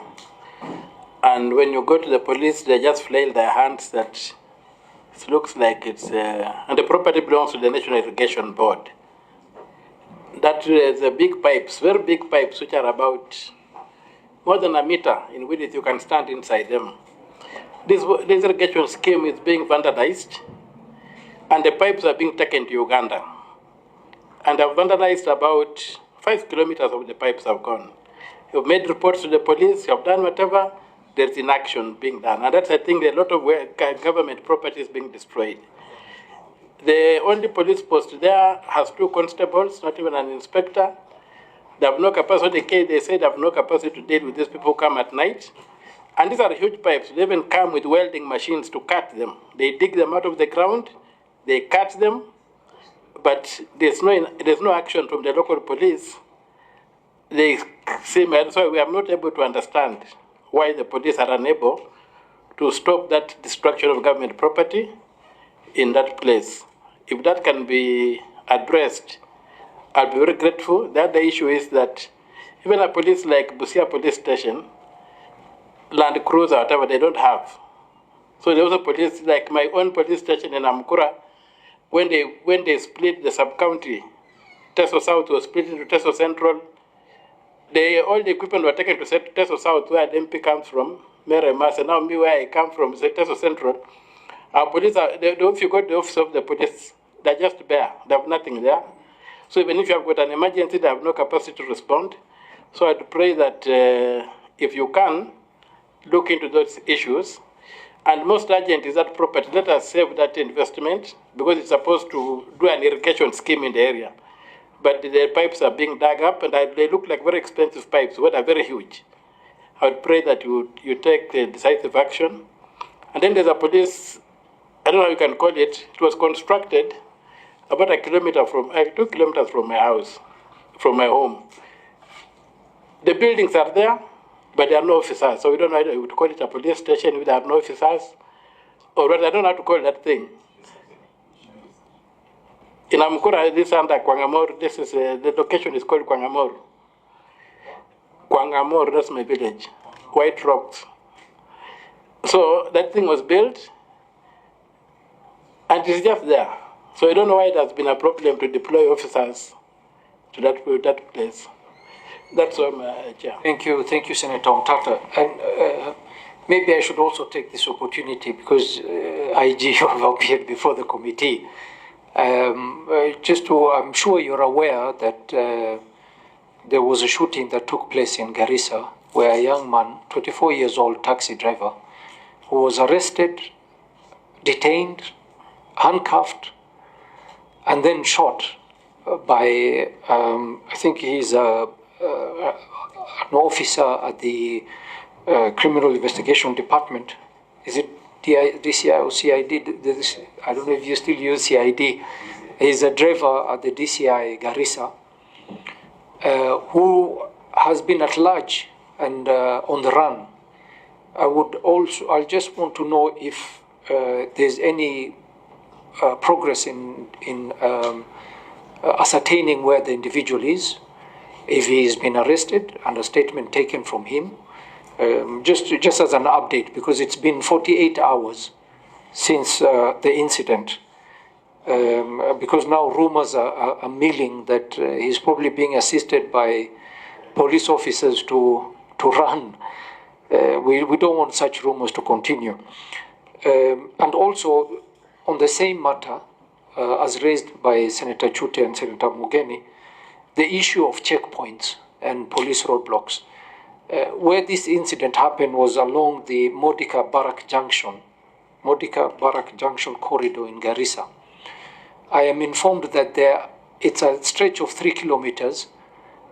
And when you go to the police, they just flail their hands that It looks like it's, and the property belongs to the National Irrigation Board. That is the big pipes, very big pipes, which are about more than a meter in width. You can stand inside them. This irrigation scheme is being vandalized, and the pipes are being taken to Uganda. And I've vandalized about 5 kilometers of the pipes have gone. You've made reports to the police, you've done whatever, there's inaction being done. And that's, I think, a lot of government property is being destroyed. The only police post there has 2 constables, not even an inspector. They have no capacity, they say they have no capacity to deal with these people who come at night. And these are huge pipes. They even come with welding machines to cut them. They dig them out of the ground, they cut them, but there's no action from the local police. They seem, so we are not able to understand why the police are unable to stop that destruction of government property in that place. If that can be addressed, I'll be very grateful. The other issue is that even a police like Busia Police Station, Land Cruiser, whatever, they don't have. So there was a police, like my own police station in Amkura, when they split the sub-county, Teso South was split into Teso Central, all the equipment were taken to Teso South, where the MP comes from, Mary Mas, and now me where I come from, Teso Central. Our police, if you go to the office of the police, they're just bare, they have nothing there. So even if you have got an emergency, they have no capacity to respond. So I'd pray that if you can, look into those issues. And most urgent is that property. Let us save that investment because it's supposed to do an irrigation scheme in the area. But the pipes are being dug up and they look like very expensive pipes, but are very huge. I would pray that you take decisive action. And then there's a police, I don't know how you can call it, it was constructed about 2 kilometers from my house, from my home. The buildings are there, but there are no officers. So we don't know whether we would call it a police station if there are no officers, or what, I don't know how to call that thing. In Amkura, this is under Kwangamor, this is, the location is called Kwangamor. Kwangamor, that's my village, White Rocks. So that thing was built, and it's just there. So I don't know why it has been a problem to deploy officers to that place. That's all, Chair. Thank you, Senator Mtata. And maybe I should also take this opportunity because IG have appeared before the committee. I'm sure you're aware that there was a shooting that took place in Garissa where a young man, 24 years old taxi driver, who was arrested, detained, handcuffed, and then shot by, I think he's an officer at the Criminal Investigation Department. Is it DCI or CID? I don't know if you still use CID. He's a driver at the DCI Garissa who has been at large and on the run. I just want to know if there's any progress in ascertaining where the individual is, if he's been arrested and a statement taken from him, just as an update, because it's been 48 hours since the incident, because now rumors are milling that he's probably being assisted by police officers to run. We don't want such rumors to continue. And also, on the same matter, as raised by Senator Chute and Senator Mugeni, the issue of checkpoints and police roadblocks. Where this incident happened was along the Modika Barak Junction corridor in Garissa. I am informed that it's a stretch of 3 kilometers,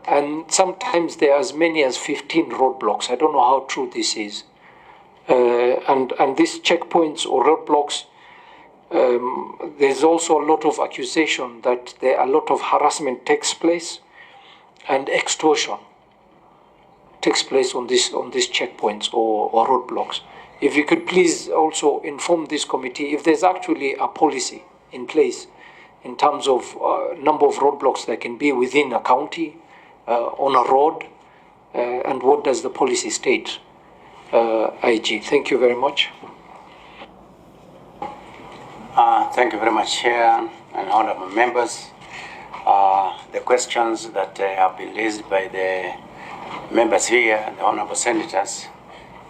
and sometimes there are as many as 15 roadblocks. I don't know how true this is. And these checkpoints or roadblocks, there's also a lot of accusation that a lot of harassment takes place and extortion takes place on these checkpoints or roadblocks. If you could please also inform this committee if there's actually a policy in place in terms of number of roadblocks that can be within a county, on a road, and what does the policy state? IG, thank you very much. Thank you very much, Chair and honorable members. The questions that have been raised by the members here, the honorable senators,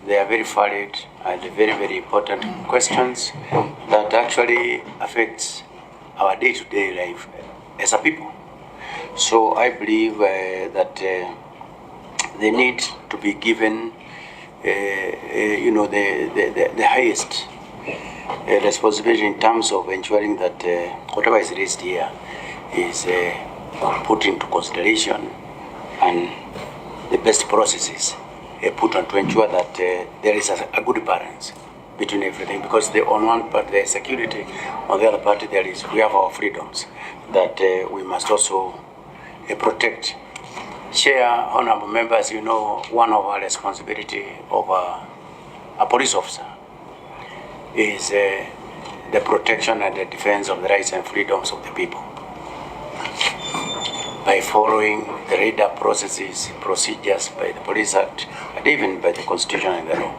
they are very valid and very, very important questions that actually affects our day-to-day life as a people. So I believe that they need to be given, the highest responsibility in terms of ensuring that whatever is raised here is put into consideration and the best processes put on to ensure that there is a good balance between everything. Because on one part there is security, on the other part we have our freedoms that we must also protect. Chair, honorable members, one of our responsibility of a police officer is the protection and the defense of the rights and freedoms of the people by following the radar processes, procedures by the Police Act, and even by the Constitution and the law.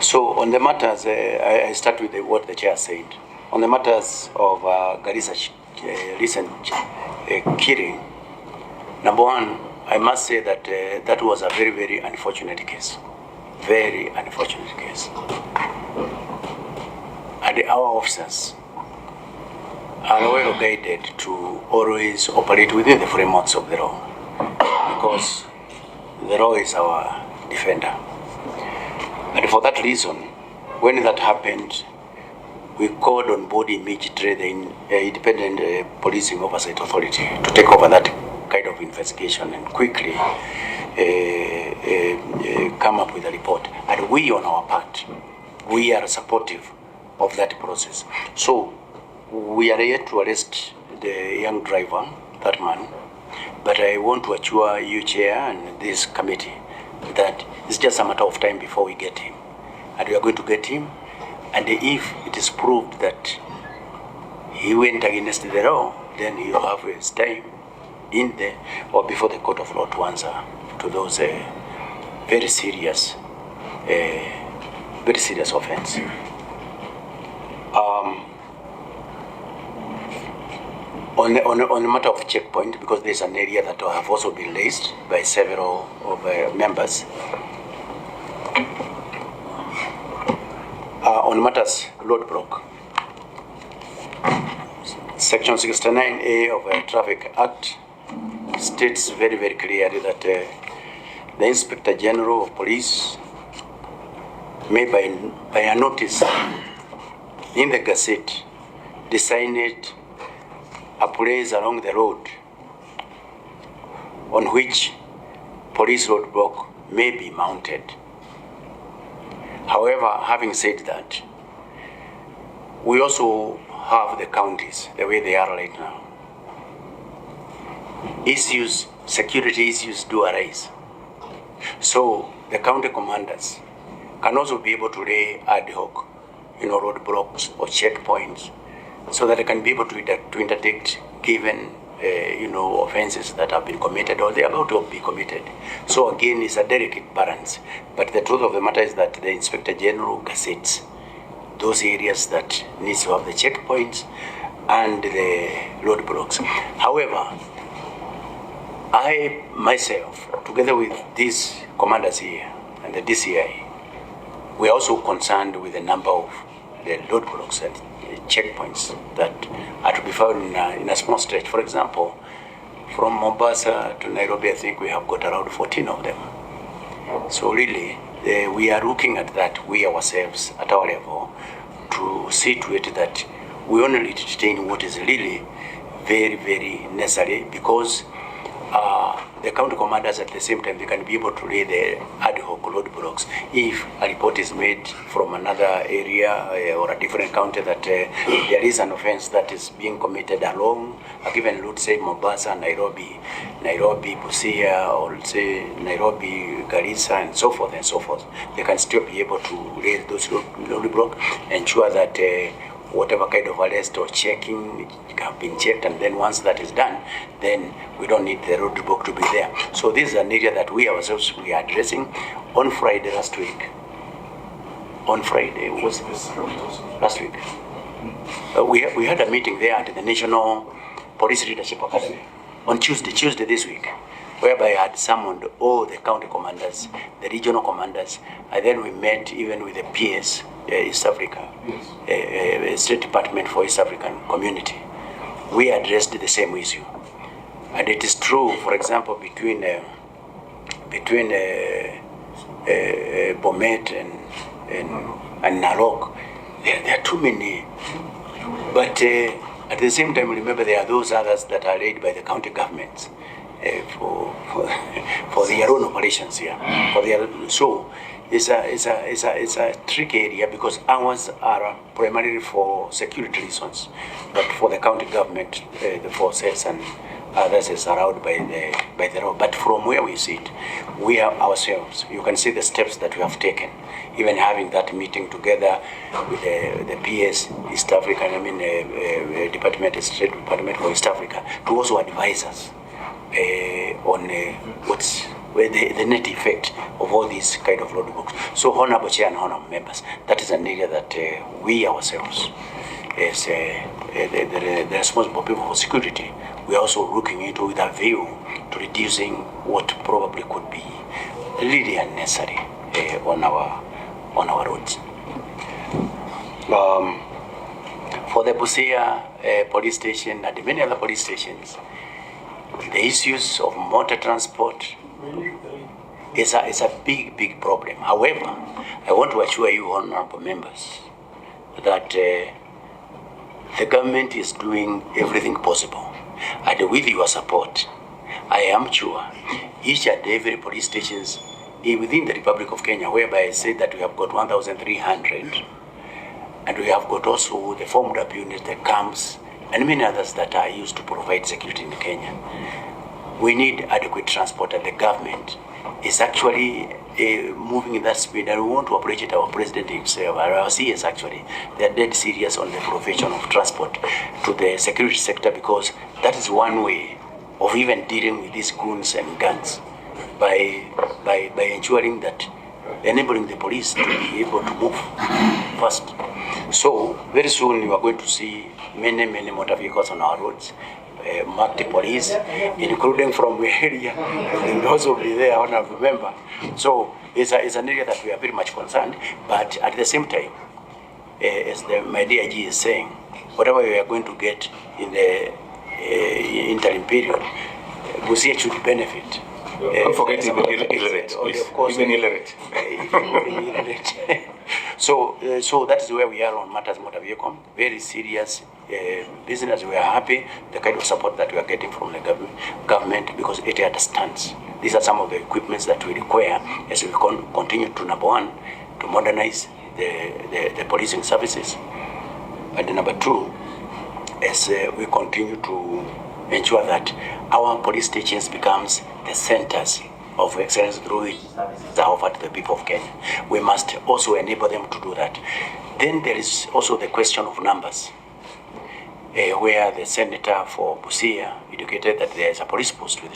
So on the matters, I start with what the chair said. On the matters of Garissa's recent killing, number one, I must say that that was a very, very unfortunate case. Very unfortunate case. And our officers are well guided to always operate within the frameworks of the law, because the law is our defender. And for that reason, when that happened, we called on board immediately the Independent Policing Oversight Authority to take over that kind of investigation and quickly come up with a report. And we, on our part, we are supportive of that process. So we are yet to arrest the young driver, that man, but I want to assure you, Chair, and this committee that it's just a matter of time before we get him. And we are going to get him, and if it is proved that he went against the law, then he will have his time in the or before the court of law to answer to those very serious offense. On the matter of checkpoint, because there's an area that have also been raised by several of members. On matters roadblock, Section 69A of the Traffic Act states very, very clearly that the Inspector General of Police may by a notice in the Gazette designate a place along the road on which police roadblock may be mounted. However, having said that, we also have the counties the way they are right now. Security issues do arise. So the county commanders can also be able to lay ad hoc, roadblocks or checkpoints, so that they can be able to interdict given, offenses that have been committed or they are about to be committed. So again, it's a delicate balance. But the truth of the matter is that the Inspector General gazettes those areas that needs to have the checkpoints and the roadblocks. However, I myself, together with these commanders here and the DCI, we are also concerned with the number of the roadblocks and checkpoints that are to be found in a small stretch. For example, from Mombasa to Nairobi, I think we have got around 14 of them. So really, we are looking at that, we ourselves, at our level, to see to it that we only detain what is really very, very necessary, because the county commanders at the same time, they can be able to lay the ad hoc roadblocks if a report is made from another area or a different county that there is an offense that is being committed along a given route, say Mombasa, Nairobi, Busia, or say Nairobi, Garissa, and so forth and so forth. They can still be able to raise those roadblocks, ensure that whatever kind of arrest or checking have been checked, and then once that is done, then we don't need the roadblock to be there. So this is an area that we ourselves we are addressing. On Friday last week, last week, We had a meeting there at the National Police Leadership Academy on Tuesday this week, whereby I had summoned all the county commanders, the regional commanders, and then we met even with the PS, East Africa, State Department for East African Community. We addressed the same issue. And it is true, for example, between Bomet and Narok, there are too many. But at the same time, remember there are those others that are led by the county governments for their own operations here. So it's a tricky area because ours are primarily for security reasons, but for the county government, the forces and others is allowed by the law. But from where we sit, we are ourselves. You can see the steps that we have taken, even having that meeting together with the PS East African, State Department for East Africa, to also advise us on what's the net effect of all these kind of roadblocks. So, Honorable Chair and Honorable Members, that is an area that we ourselves, as the responsible people for security, we are also looking into with a view to reducing what probably could be really unnecessary on our roads. For the Busia police station and many other police stations, the issues of motor transport is a big problem. However, I want to assure you, honorable members, that the government is doing everything possible. And with your support, I am sure each and every police stations within the Republic of Kenya, whereby I say that we have got 1,300, and we have got also the Form W unit, the camps, and many others that are used to provide security in Kenya. We need adequate transport, and the government is actually moving in that speed, and we want to appreciate our president himself, our CS actually. They are dead serious on the provision of transport to the security sector, because that is one way of even dealing with these goons and gangs, by ensuring that enabling the police to be able to move fast. So very soon you are going to see many motor vehicles on our roads, marked police, including from the area, and also be there, I want to remember. So it's an area that we are very much concerned, but at the same time, as my DIG is saying, whatever we are going to get in the interim period, Busia should benefit. Don't forget even illiterate, please. Of course, even illiterate. So that is where we are on matters motor vehicle. Very serious business. We are happy the kind of support that we are getting from the government, because it understands these are some of the equipments that we require as we continue to, number one, to modernize the policing services, and number two, as we continue to ensure that our police stations becomes the centers of excellence through which they offer to the people of Kenya. We must also enable them to do that. Then there is also the question of numbers, where the senator for Busia indicated that there is a police post with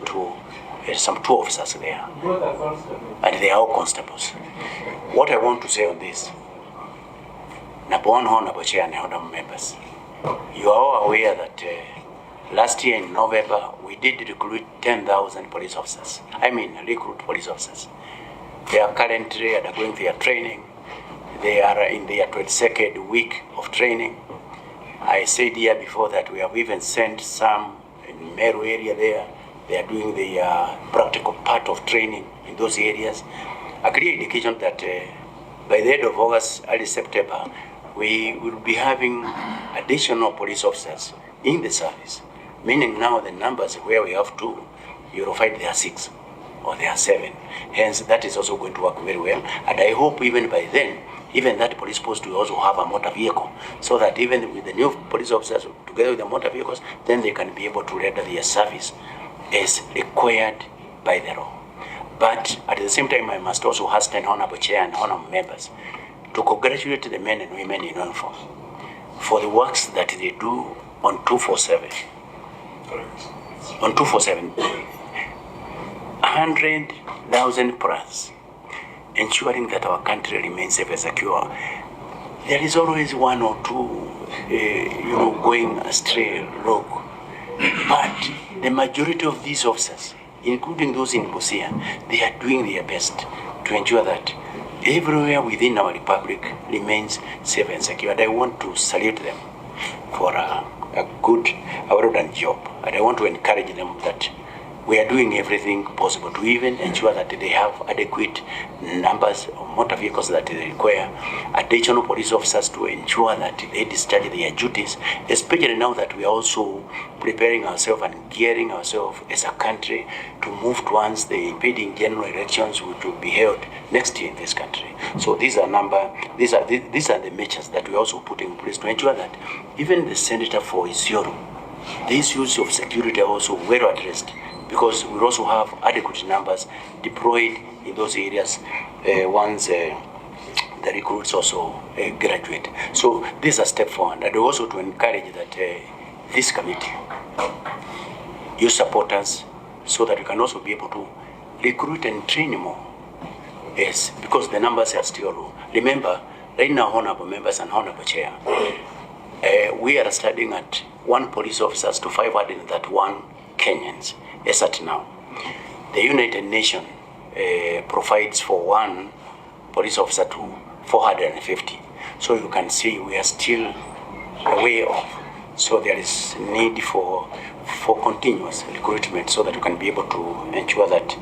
some two officers there, and they are all constables. What I want to say on this, number one, honorable chair and honorable members, you are all aware that last year in November, we did recruit 10,000 police officers. Recruit police officers. They are currently undergoing their training. They are in their 22nd week of training. I said here before that we have even sent some in Meru area there. They are doing the practical part of training in those areas. A clear indication that by the end of August, early September, we will be having additional police officers in the service. Meaning now the numbers where we have 2, you will find there are 6 or there are 7. Hence, that is also going to work very well. And I hope even by then, even that police post will also have a motor vehicle, so that even with the new police officers together with the motor vehicles, then they can be able to render their service as required by the law. But at the same time, I must also hasten honorable chair and honorable members to congratulate the men and women in uniform for the works that they do on 247. On 247, 100,000 plus, ensuring that our country remains safe and secure. There is always 1 or 2 going astray, rogue. But the majority of these officers, including those in Busia, they are doing their best to ensure that everywhere within our republic remains safe and secure. And I want to salute them for a good, well-done job. And I want to encourage them that we are doing everything possible to even ensure that they have adequate numbers of motor vehicles that they require, additional police officers to ensure that they discharge their duties, especially now that we are also preparing ourselves and gearing ourselves as a country to move towards the impending general elections which will be held next year in this country. So these are the measures that we are also putting in place to ensure that even the senator for Isiolo, the issues of security are also well addressed, because we also have adequate numbers deployed in those areas once the recruits also graduate. So this is a step forward, and also to encourage that this committee, you support us so that we can also be able to recruit and train more. Yes, because the numbers are still low. Remember, right now, honorable members and honorable chair, we are studying at 1 police officers to 531 Kenyans. As at now, the United Nations provides for 1 police officer to 450. So you can see we are still way off. So there is need for continuous recruitment so that we can be able to ensure that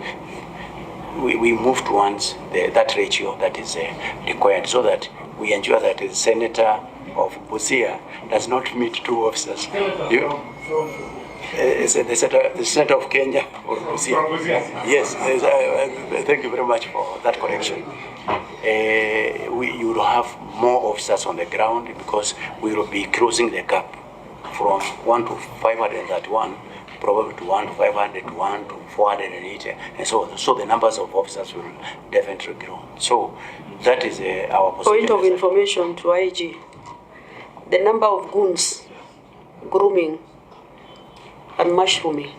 we move towards that ratio that is required, so that we ensure that the senator of Busia does not meet 2 officers. The senator of Kenya or Busia. Yes, thank you very much for that correction. You will have more officers on the ground because we will be closing the gap from 1 to 531, probably to 1 to 500, to 1 to 480, and so on. So the numbers of officers will definitely grow. So that is our position. Point of information to IG. The number of goons grooming and mushrooming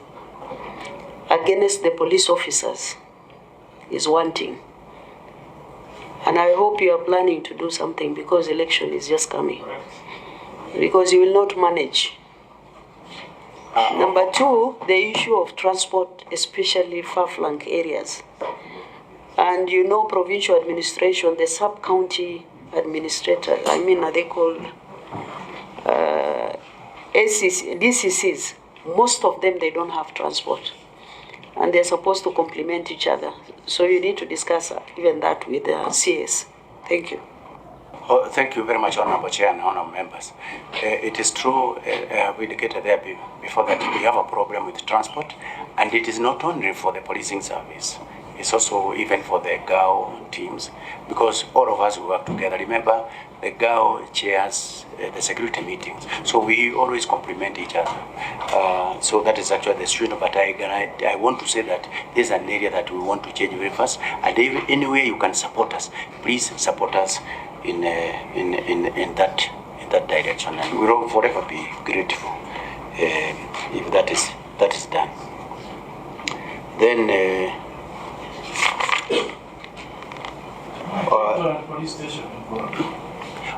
against the police officers is wanting. And I hope you are planning to do something, because election is just coming. Because you will not manage. Number 2, the issue of transport, especially far-flung areas. And provincial administration, the sub-county administrator, are they called DCCs? Most of them, they don't have transport, and they're supposed to complement each other. So you need to discuss even that with the CS. Thank you. Oh, thank you very much, Honorable Chair and Honorable Members. It is true, we indicated there before that we have a problem with transport, and it is not only for the policing service. It's also even for the GAO teams, because all of us work together. Remember, the GAO chairs the security meetings, so we always complement each other. So that is actually the student, but I want to say that this is an area that we want to change very fast, and if any way you can support us, please support us in that direction, and we will forever be grateful if that is done. Then. Police station.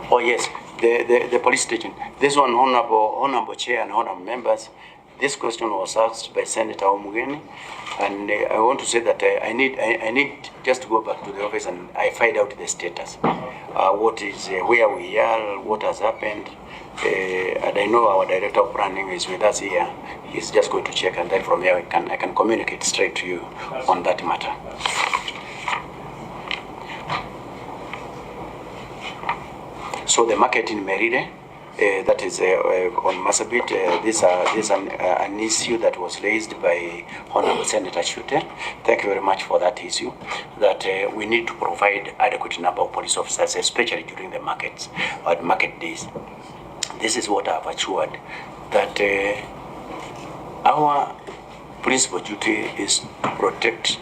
Oh yes, the police station. This one, honorable chair and honorable members, this question was asked by Senator Omugeni, and I want to say that I need just to go back to the office and I find out the status, what is where we are, what has happened, and I know our director of planning is with us here. He's just going to check, and then from there I can communicate straight to you on that matter. So the market in Meride, that is on Marsabit, this is an issue that was raised by Honorable Senator Shute. Thank you very much for that issue, that we need to provide adequate number of police officers, especially during the markets or market days. This is what I have assured, that our principal duty is to protect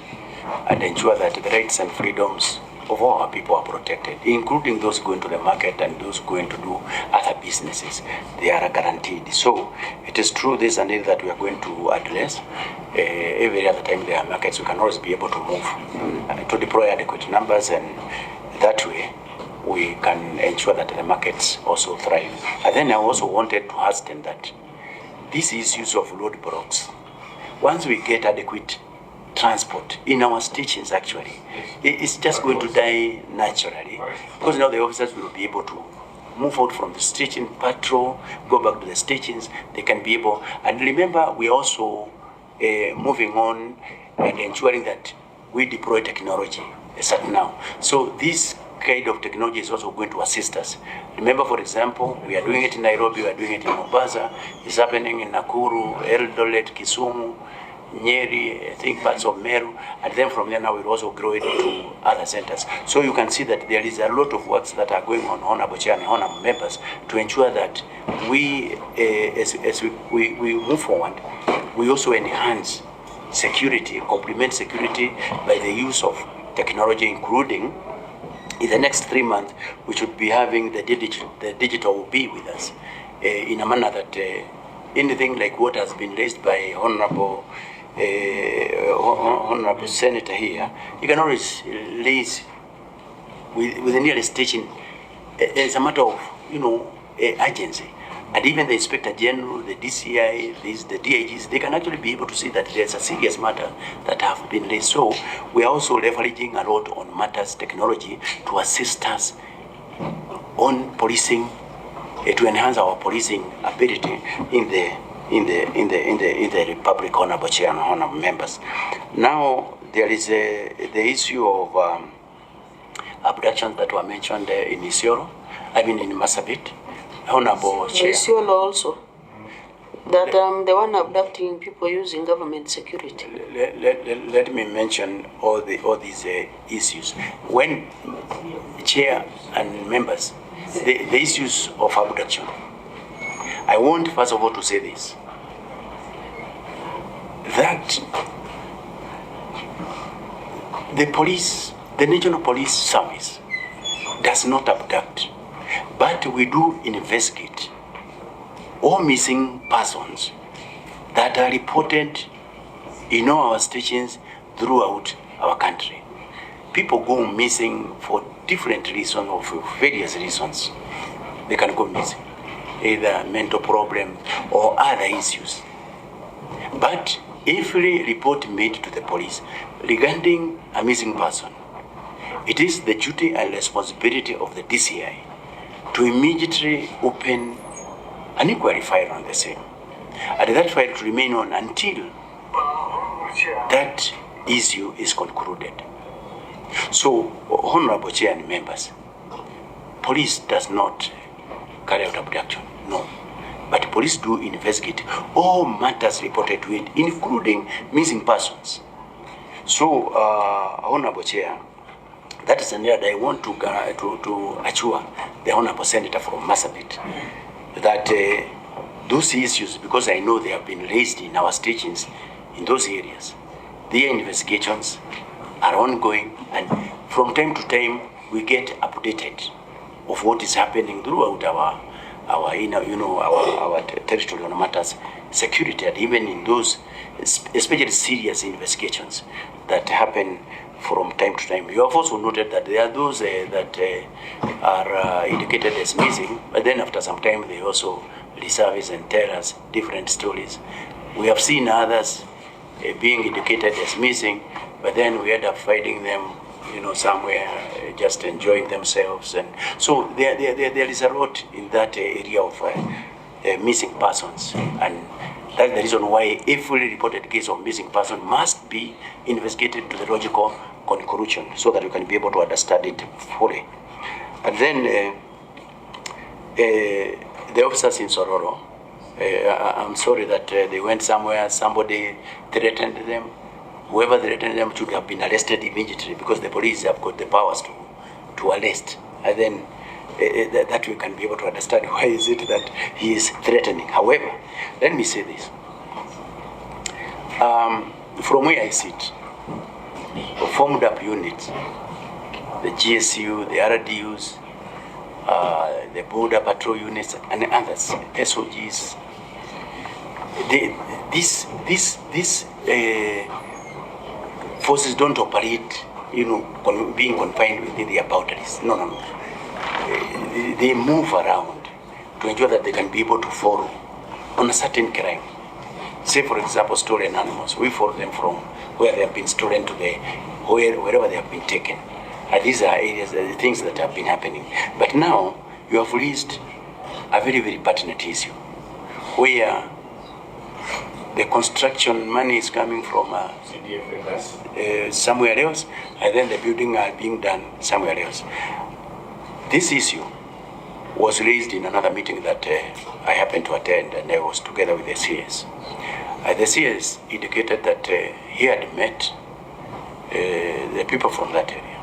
and ensure that the rights and freedoms of all our people are protected, including those going to the market and those going to do other businesses. They are guaranteed. So it is true this and that we are going to address. Every other time there are markets, we can always be able to move to deploy adequate numbers, and that way we can ensure that the markets also thrive. And then I also wanted to hasten that this issues of roadblocks, once we get adequate transport in our stations, actually, it's just going to die naturally, because now the officers will be able to move out from the station, patrol, go back to the stations. They can be able, and remember, we also moving on and ensuring that we deploy technology now. So this kind of technology is also going to assist us. Remember, for example, we are doing it in Nairobi, we are doing it in Mombasa, it's happening in Nakuru, Eldoret, Kisumu, Nyeri, I think parts of Meru, and then from there now we'll also grow it to other centers. So you can see that there is a lot of works that are going on Honorable Chair and Honorable members to ensure that we, as we move forward, we also enhance security, complement security by the use of technology, including in the next 3 months, we should be having the digital will be with us in a manner that anything like what has been raised by Honorable Senator here, you can always raise with the nearest station. It's a matter of, urgency. And even the Inspector General, the DCI, the DIGs, they can actually be able to see that there's a serious matter that have been raised. So we are also leveraging a lot on matters technology to assist us on policing, to enhance our policing ability in the Republic, Honorable Chair and Honorable members. Now there is the issue of abductions that were mentioned in Isiolo, in Marsabit. Honorable Chair. Isiolo also. That the one abducting people using government security. Let me mention all these issues. When Chair and members, the issues of abduction, I want first of all to say this, that the police, the National Police Service does not abduct, but we do investigate all missing persons that are reported in all our stations throughout our country. People go missing for different reasons or for various reasons. They can go missing, either mental problem or other issues. But every report made to the police regarding a missing person, it is the duty and responsibility of the DCI to immediately open an inquiry file on the same, and that file to remain on until that issue is concluded. So, Honorable Chair and members, police does not carry out abduction, no. But police do investigate all matters reported to it, including missing persons. So, Honorable Chair, that is an area that I want to assure the Honorable Senator from Marsabit that those issues, because I know they have been raised in our stations in those areas, their investigations are ongoing, and from time to time we get updated of what is happening throughout our territorial matters, security, and even in those especially serious investigations that happen from time to time. You have also noted that there are those that are indicated as missing, but then after some time they also resurface and tell us different stories. We have seen others being indicated as missing, but then we end up finding them, somewhere just enjoying themselves. And so there is a lot in that area of missing persons, and that's the reason why every reported case of missing person must be investigated to the logical conclusion so that you can be able to understand it fully. And then the officers in Sororo, I'm sorry that they went somewhere, somebody threatened them. Whoever threatened them should have been arrested immediately, because the police have got the powers to arrest. And then that we can be able to understand why is it that he is threatening. However, let me say this. From where I sit, formed up units, the GSU, the RDUs, the border patrol units, and others, SOGs, these forces don't operate, being confined within their boundaries. No. they move around to ensure that they can be able to follow on a certain crime. Say, for example, stolen animals. We follow them from where they have been stolen to wherever they have been taken. And these are areas, the things that have been happening. But now, you have raised a very, very pertinent issue, where the construction money is coming from somewhere else, and then the building are being done somewhere else. This issue was raised in another meeting that I happened to attend, and I was together with the CS. The CS indicated that he had met the people from that area,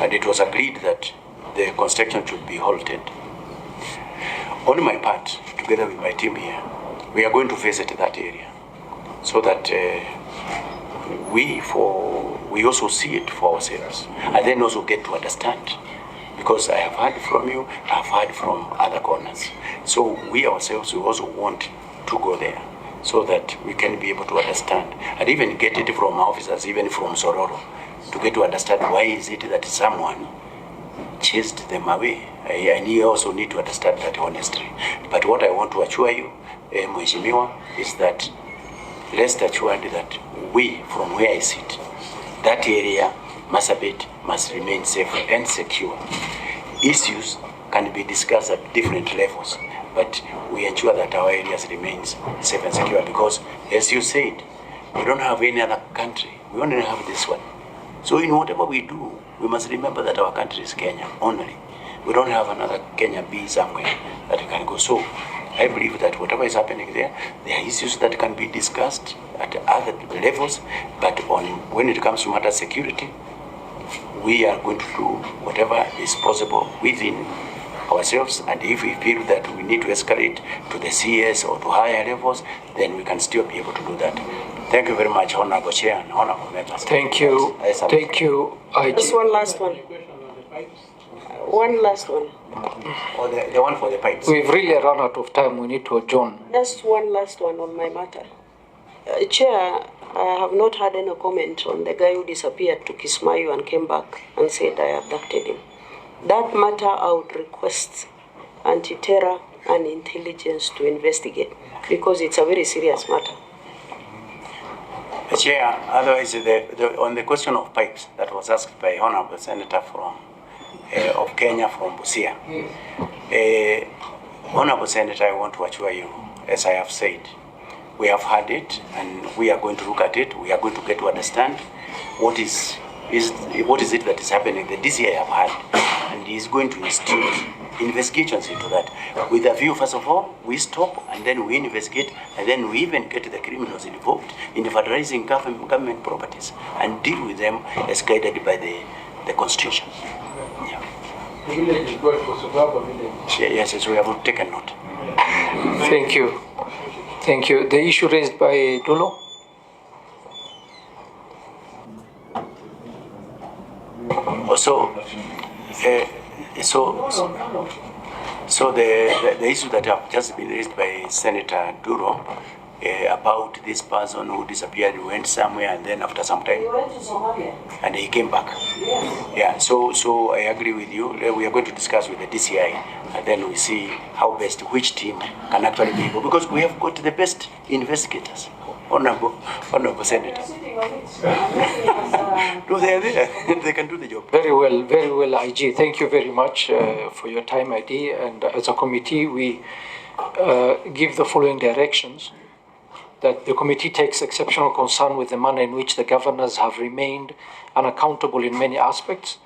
and it was agreed that the construction should be halted. On my part, together with my team here, we are going to visit that area so that we also see it for ourselves, and then also get to understand. Because I have heard from you, I have heard from other corners. So we ourselves, we also want to go there so that we can be able to understand and even get it from officers, even from Sororo, to get to understand why is it that someone chased them away. And you also need to understand that honestly. But what I want to assure you, Mheshimiwa, is that rest assured that we, from where I sit, that area, Marsabit, must remain safe and secure. Issues can be discussed at different levels, but we ensure that our areas remains safe and secure because, as you said, we don't have any other country. We only have this one. So in whatever we do, we must remember that our country is Kenya only. We don't have another Kenya B somewhere that we can go. So I believe that whatever is happening there are issues that can be discussed at other levels, but when it comes to matter security, we are going to do whatever is possible within ourselves, and if we feel that we need to escalate to the CS or to higher levels, then we can still be able to do that. Thank you very much, Honorable Chair and Honorable Members. Thank you. Thank you. Just one last one. One last one. Or the one for the pipes. We've really run out of time. We need to adjourn. Just one last one on my matter. Chair, I have not had any comment on the guy who disappeared to Kismayu and came back and said I abducted him. That matter I would request anti-terror and intelligence to investigate because it's a very serious matter. Chair, otherwise, on the question of pipes that was asked by Honorable Senator from of Kenya from Busia, Honorable Senator, I want to assure you, as I have said, we have had it and we are going to look at it. We are going to get to understand what is it that is happening. The DCI have had, and he is going to institute investigations into that. With a view, first of all, we stop and then we investigate, and then we even get the criminals involved in vandalizing government properties and deal with them as guided by the Constitution. Yeah. Yes, we have taken note. Thank you. Thank you. The issue raised by Dulo? So the issue that have just been raised by Senator Duro about this person who disappeared, went somewhere, and then after some time, and he came back. Yeah. So I agree with you. We are going to discuss with the DCI, and then we see how best which team can actually be able, because we have got the best investigators. Honorable Senator. No, they are there. They can do the job. Very well, IG. Thank you very much for your time, ID. And as a committee, we give the following directions. That the committee takes exceptional concern with the manner in which the governors have remained unaccountable in many aspects.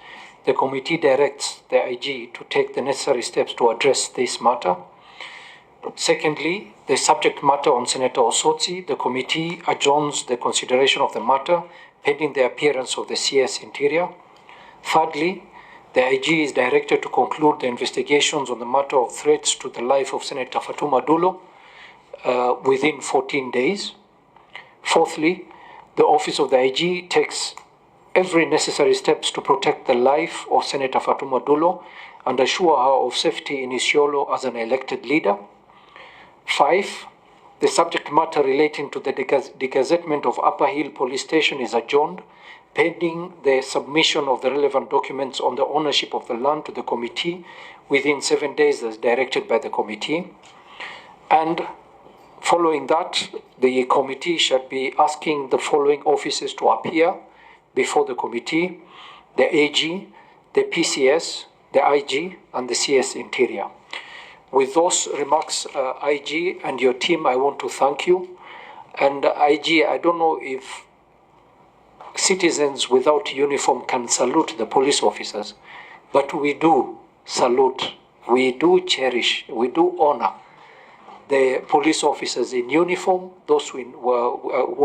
The committee directs the IG to take the necessary steps to address this matter. Secondly, the subject matter on Senator Osotsi, the committee adjourns the consideration of the matter pending the appearance of the CS Interior. Thirdly, the IG is directed to conclude the investigations on the matter of threats to the life of Senator Fatuma Dulo within 14 days. Fourthly, the Office of the IG takes every necessary steps to protect the life of Senator Fatuma Dulo and assure her of safety in Isiolo as an elected leader. 5, the subject matter relating to the degazettement of Upper Hill Police Station is adjourned pending the submission of the relevant documents on the ownership of the land to the committee within 7 days as directed by the committee. And following that, the committee shall be asking the following officers to appear before the committee: the AG, the PCS, the IG, and the CS Interior. With those remarks, IG and your team, I want to thank you. And IG, I don't know if citizens without uniform can salute the police officers, but we do salute, we do cherish, we do honor the police officers in uniform, those who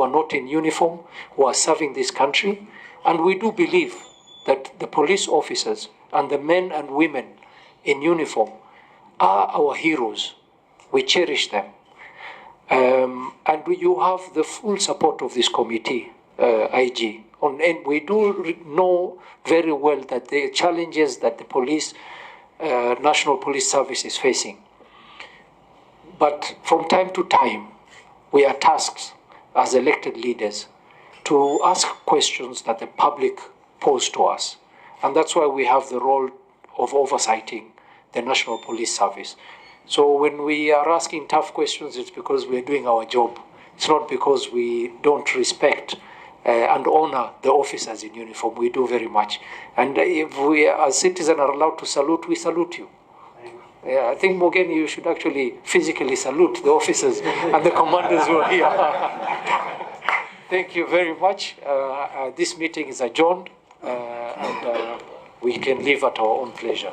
are not in uniform, who are serving this country. And we do believe that the police officers and the men and women in uniform are our heroes. We cherish them. And you have the full support of this committee, IG. And we do know very well that the challenges that the police, National Police Service is facing. But from time to time, we are tasked as elected leaders to ask questions that the public pose to us. And that's why we have the role of oversighting the National Police Service. So when we are asking tough questions, it's because we're doing our job. It's not because we don't respect and honor the officers in uniform. We do very much. And if we as citizens are allowed to salute, we salute you. I think, Mogeni, you should actually physically salute the officers and the commanders who are here. Thank you very much. This meeting is adjourned, and we can leave at our own pleasure.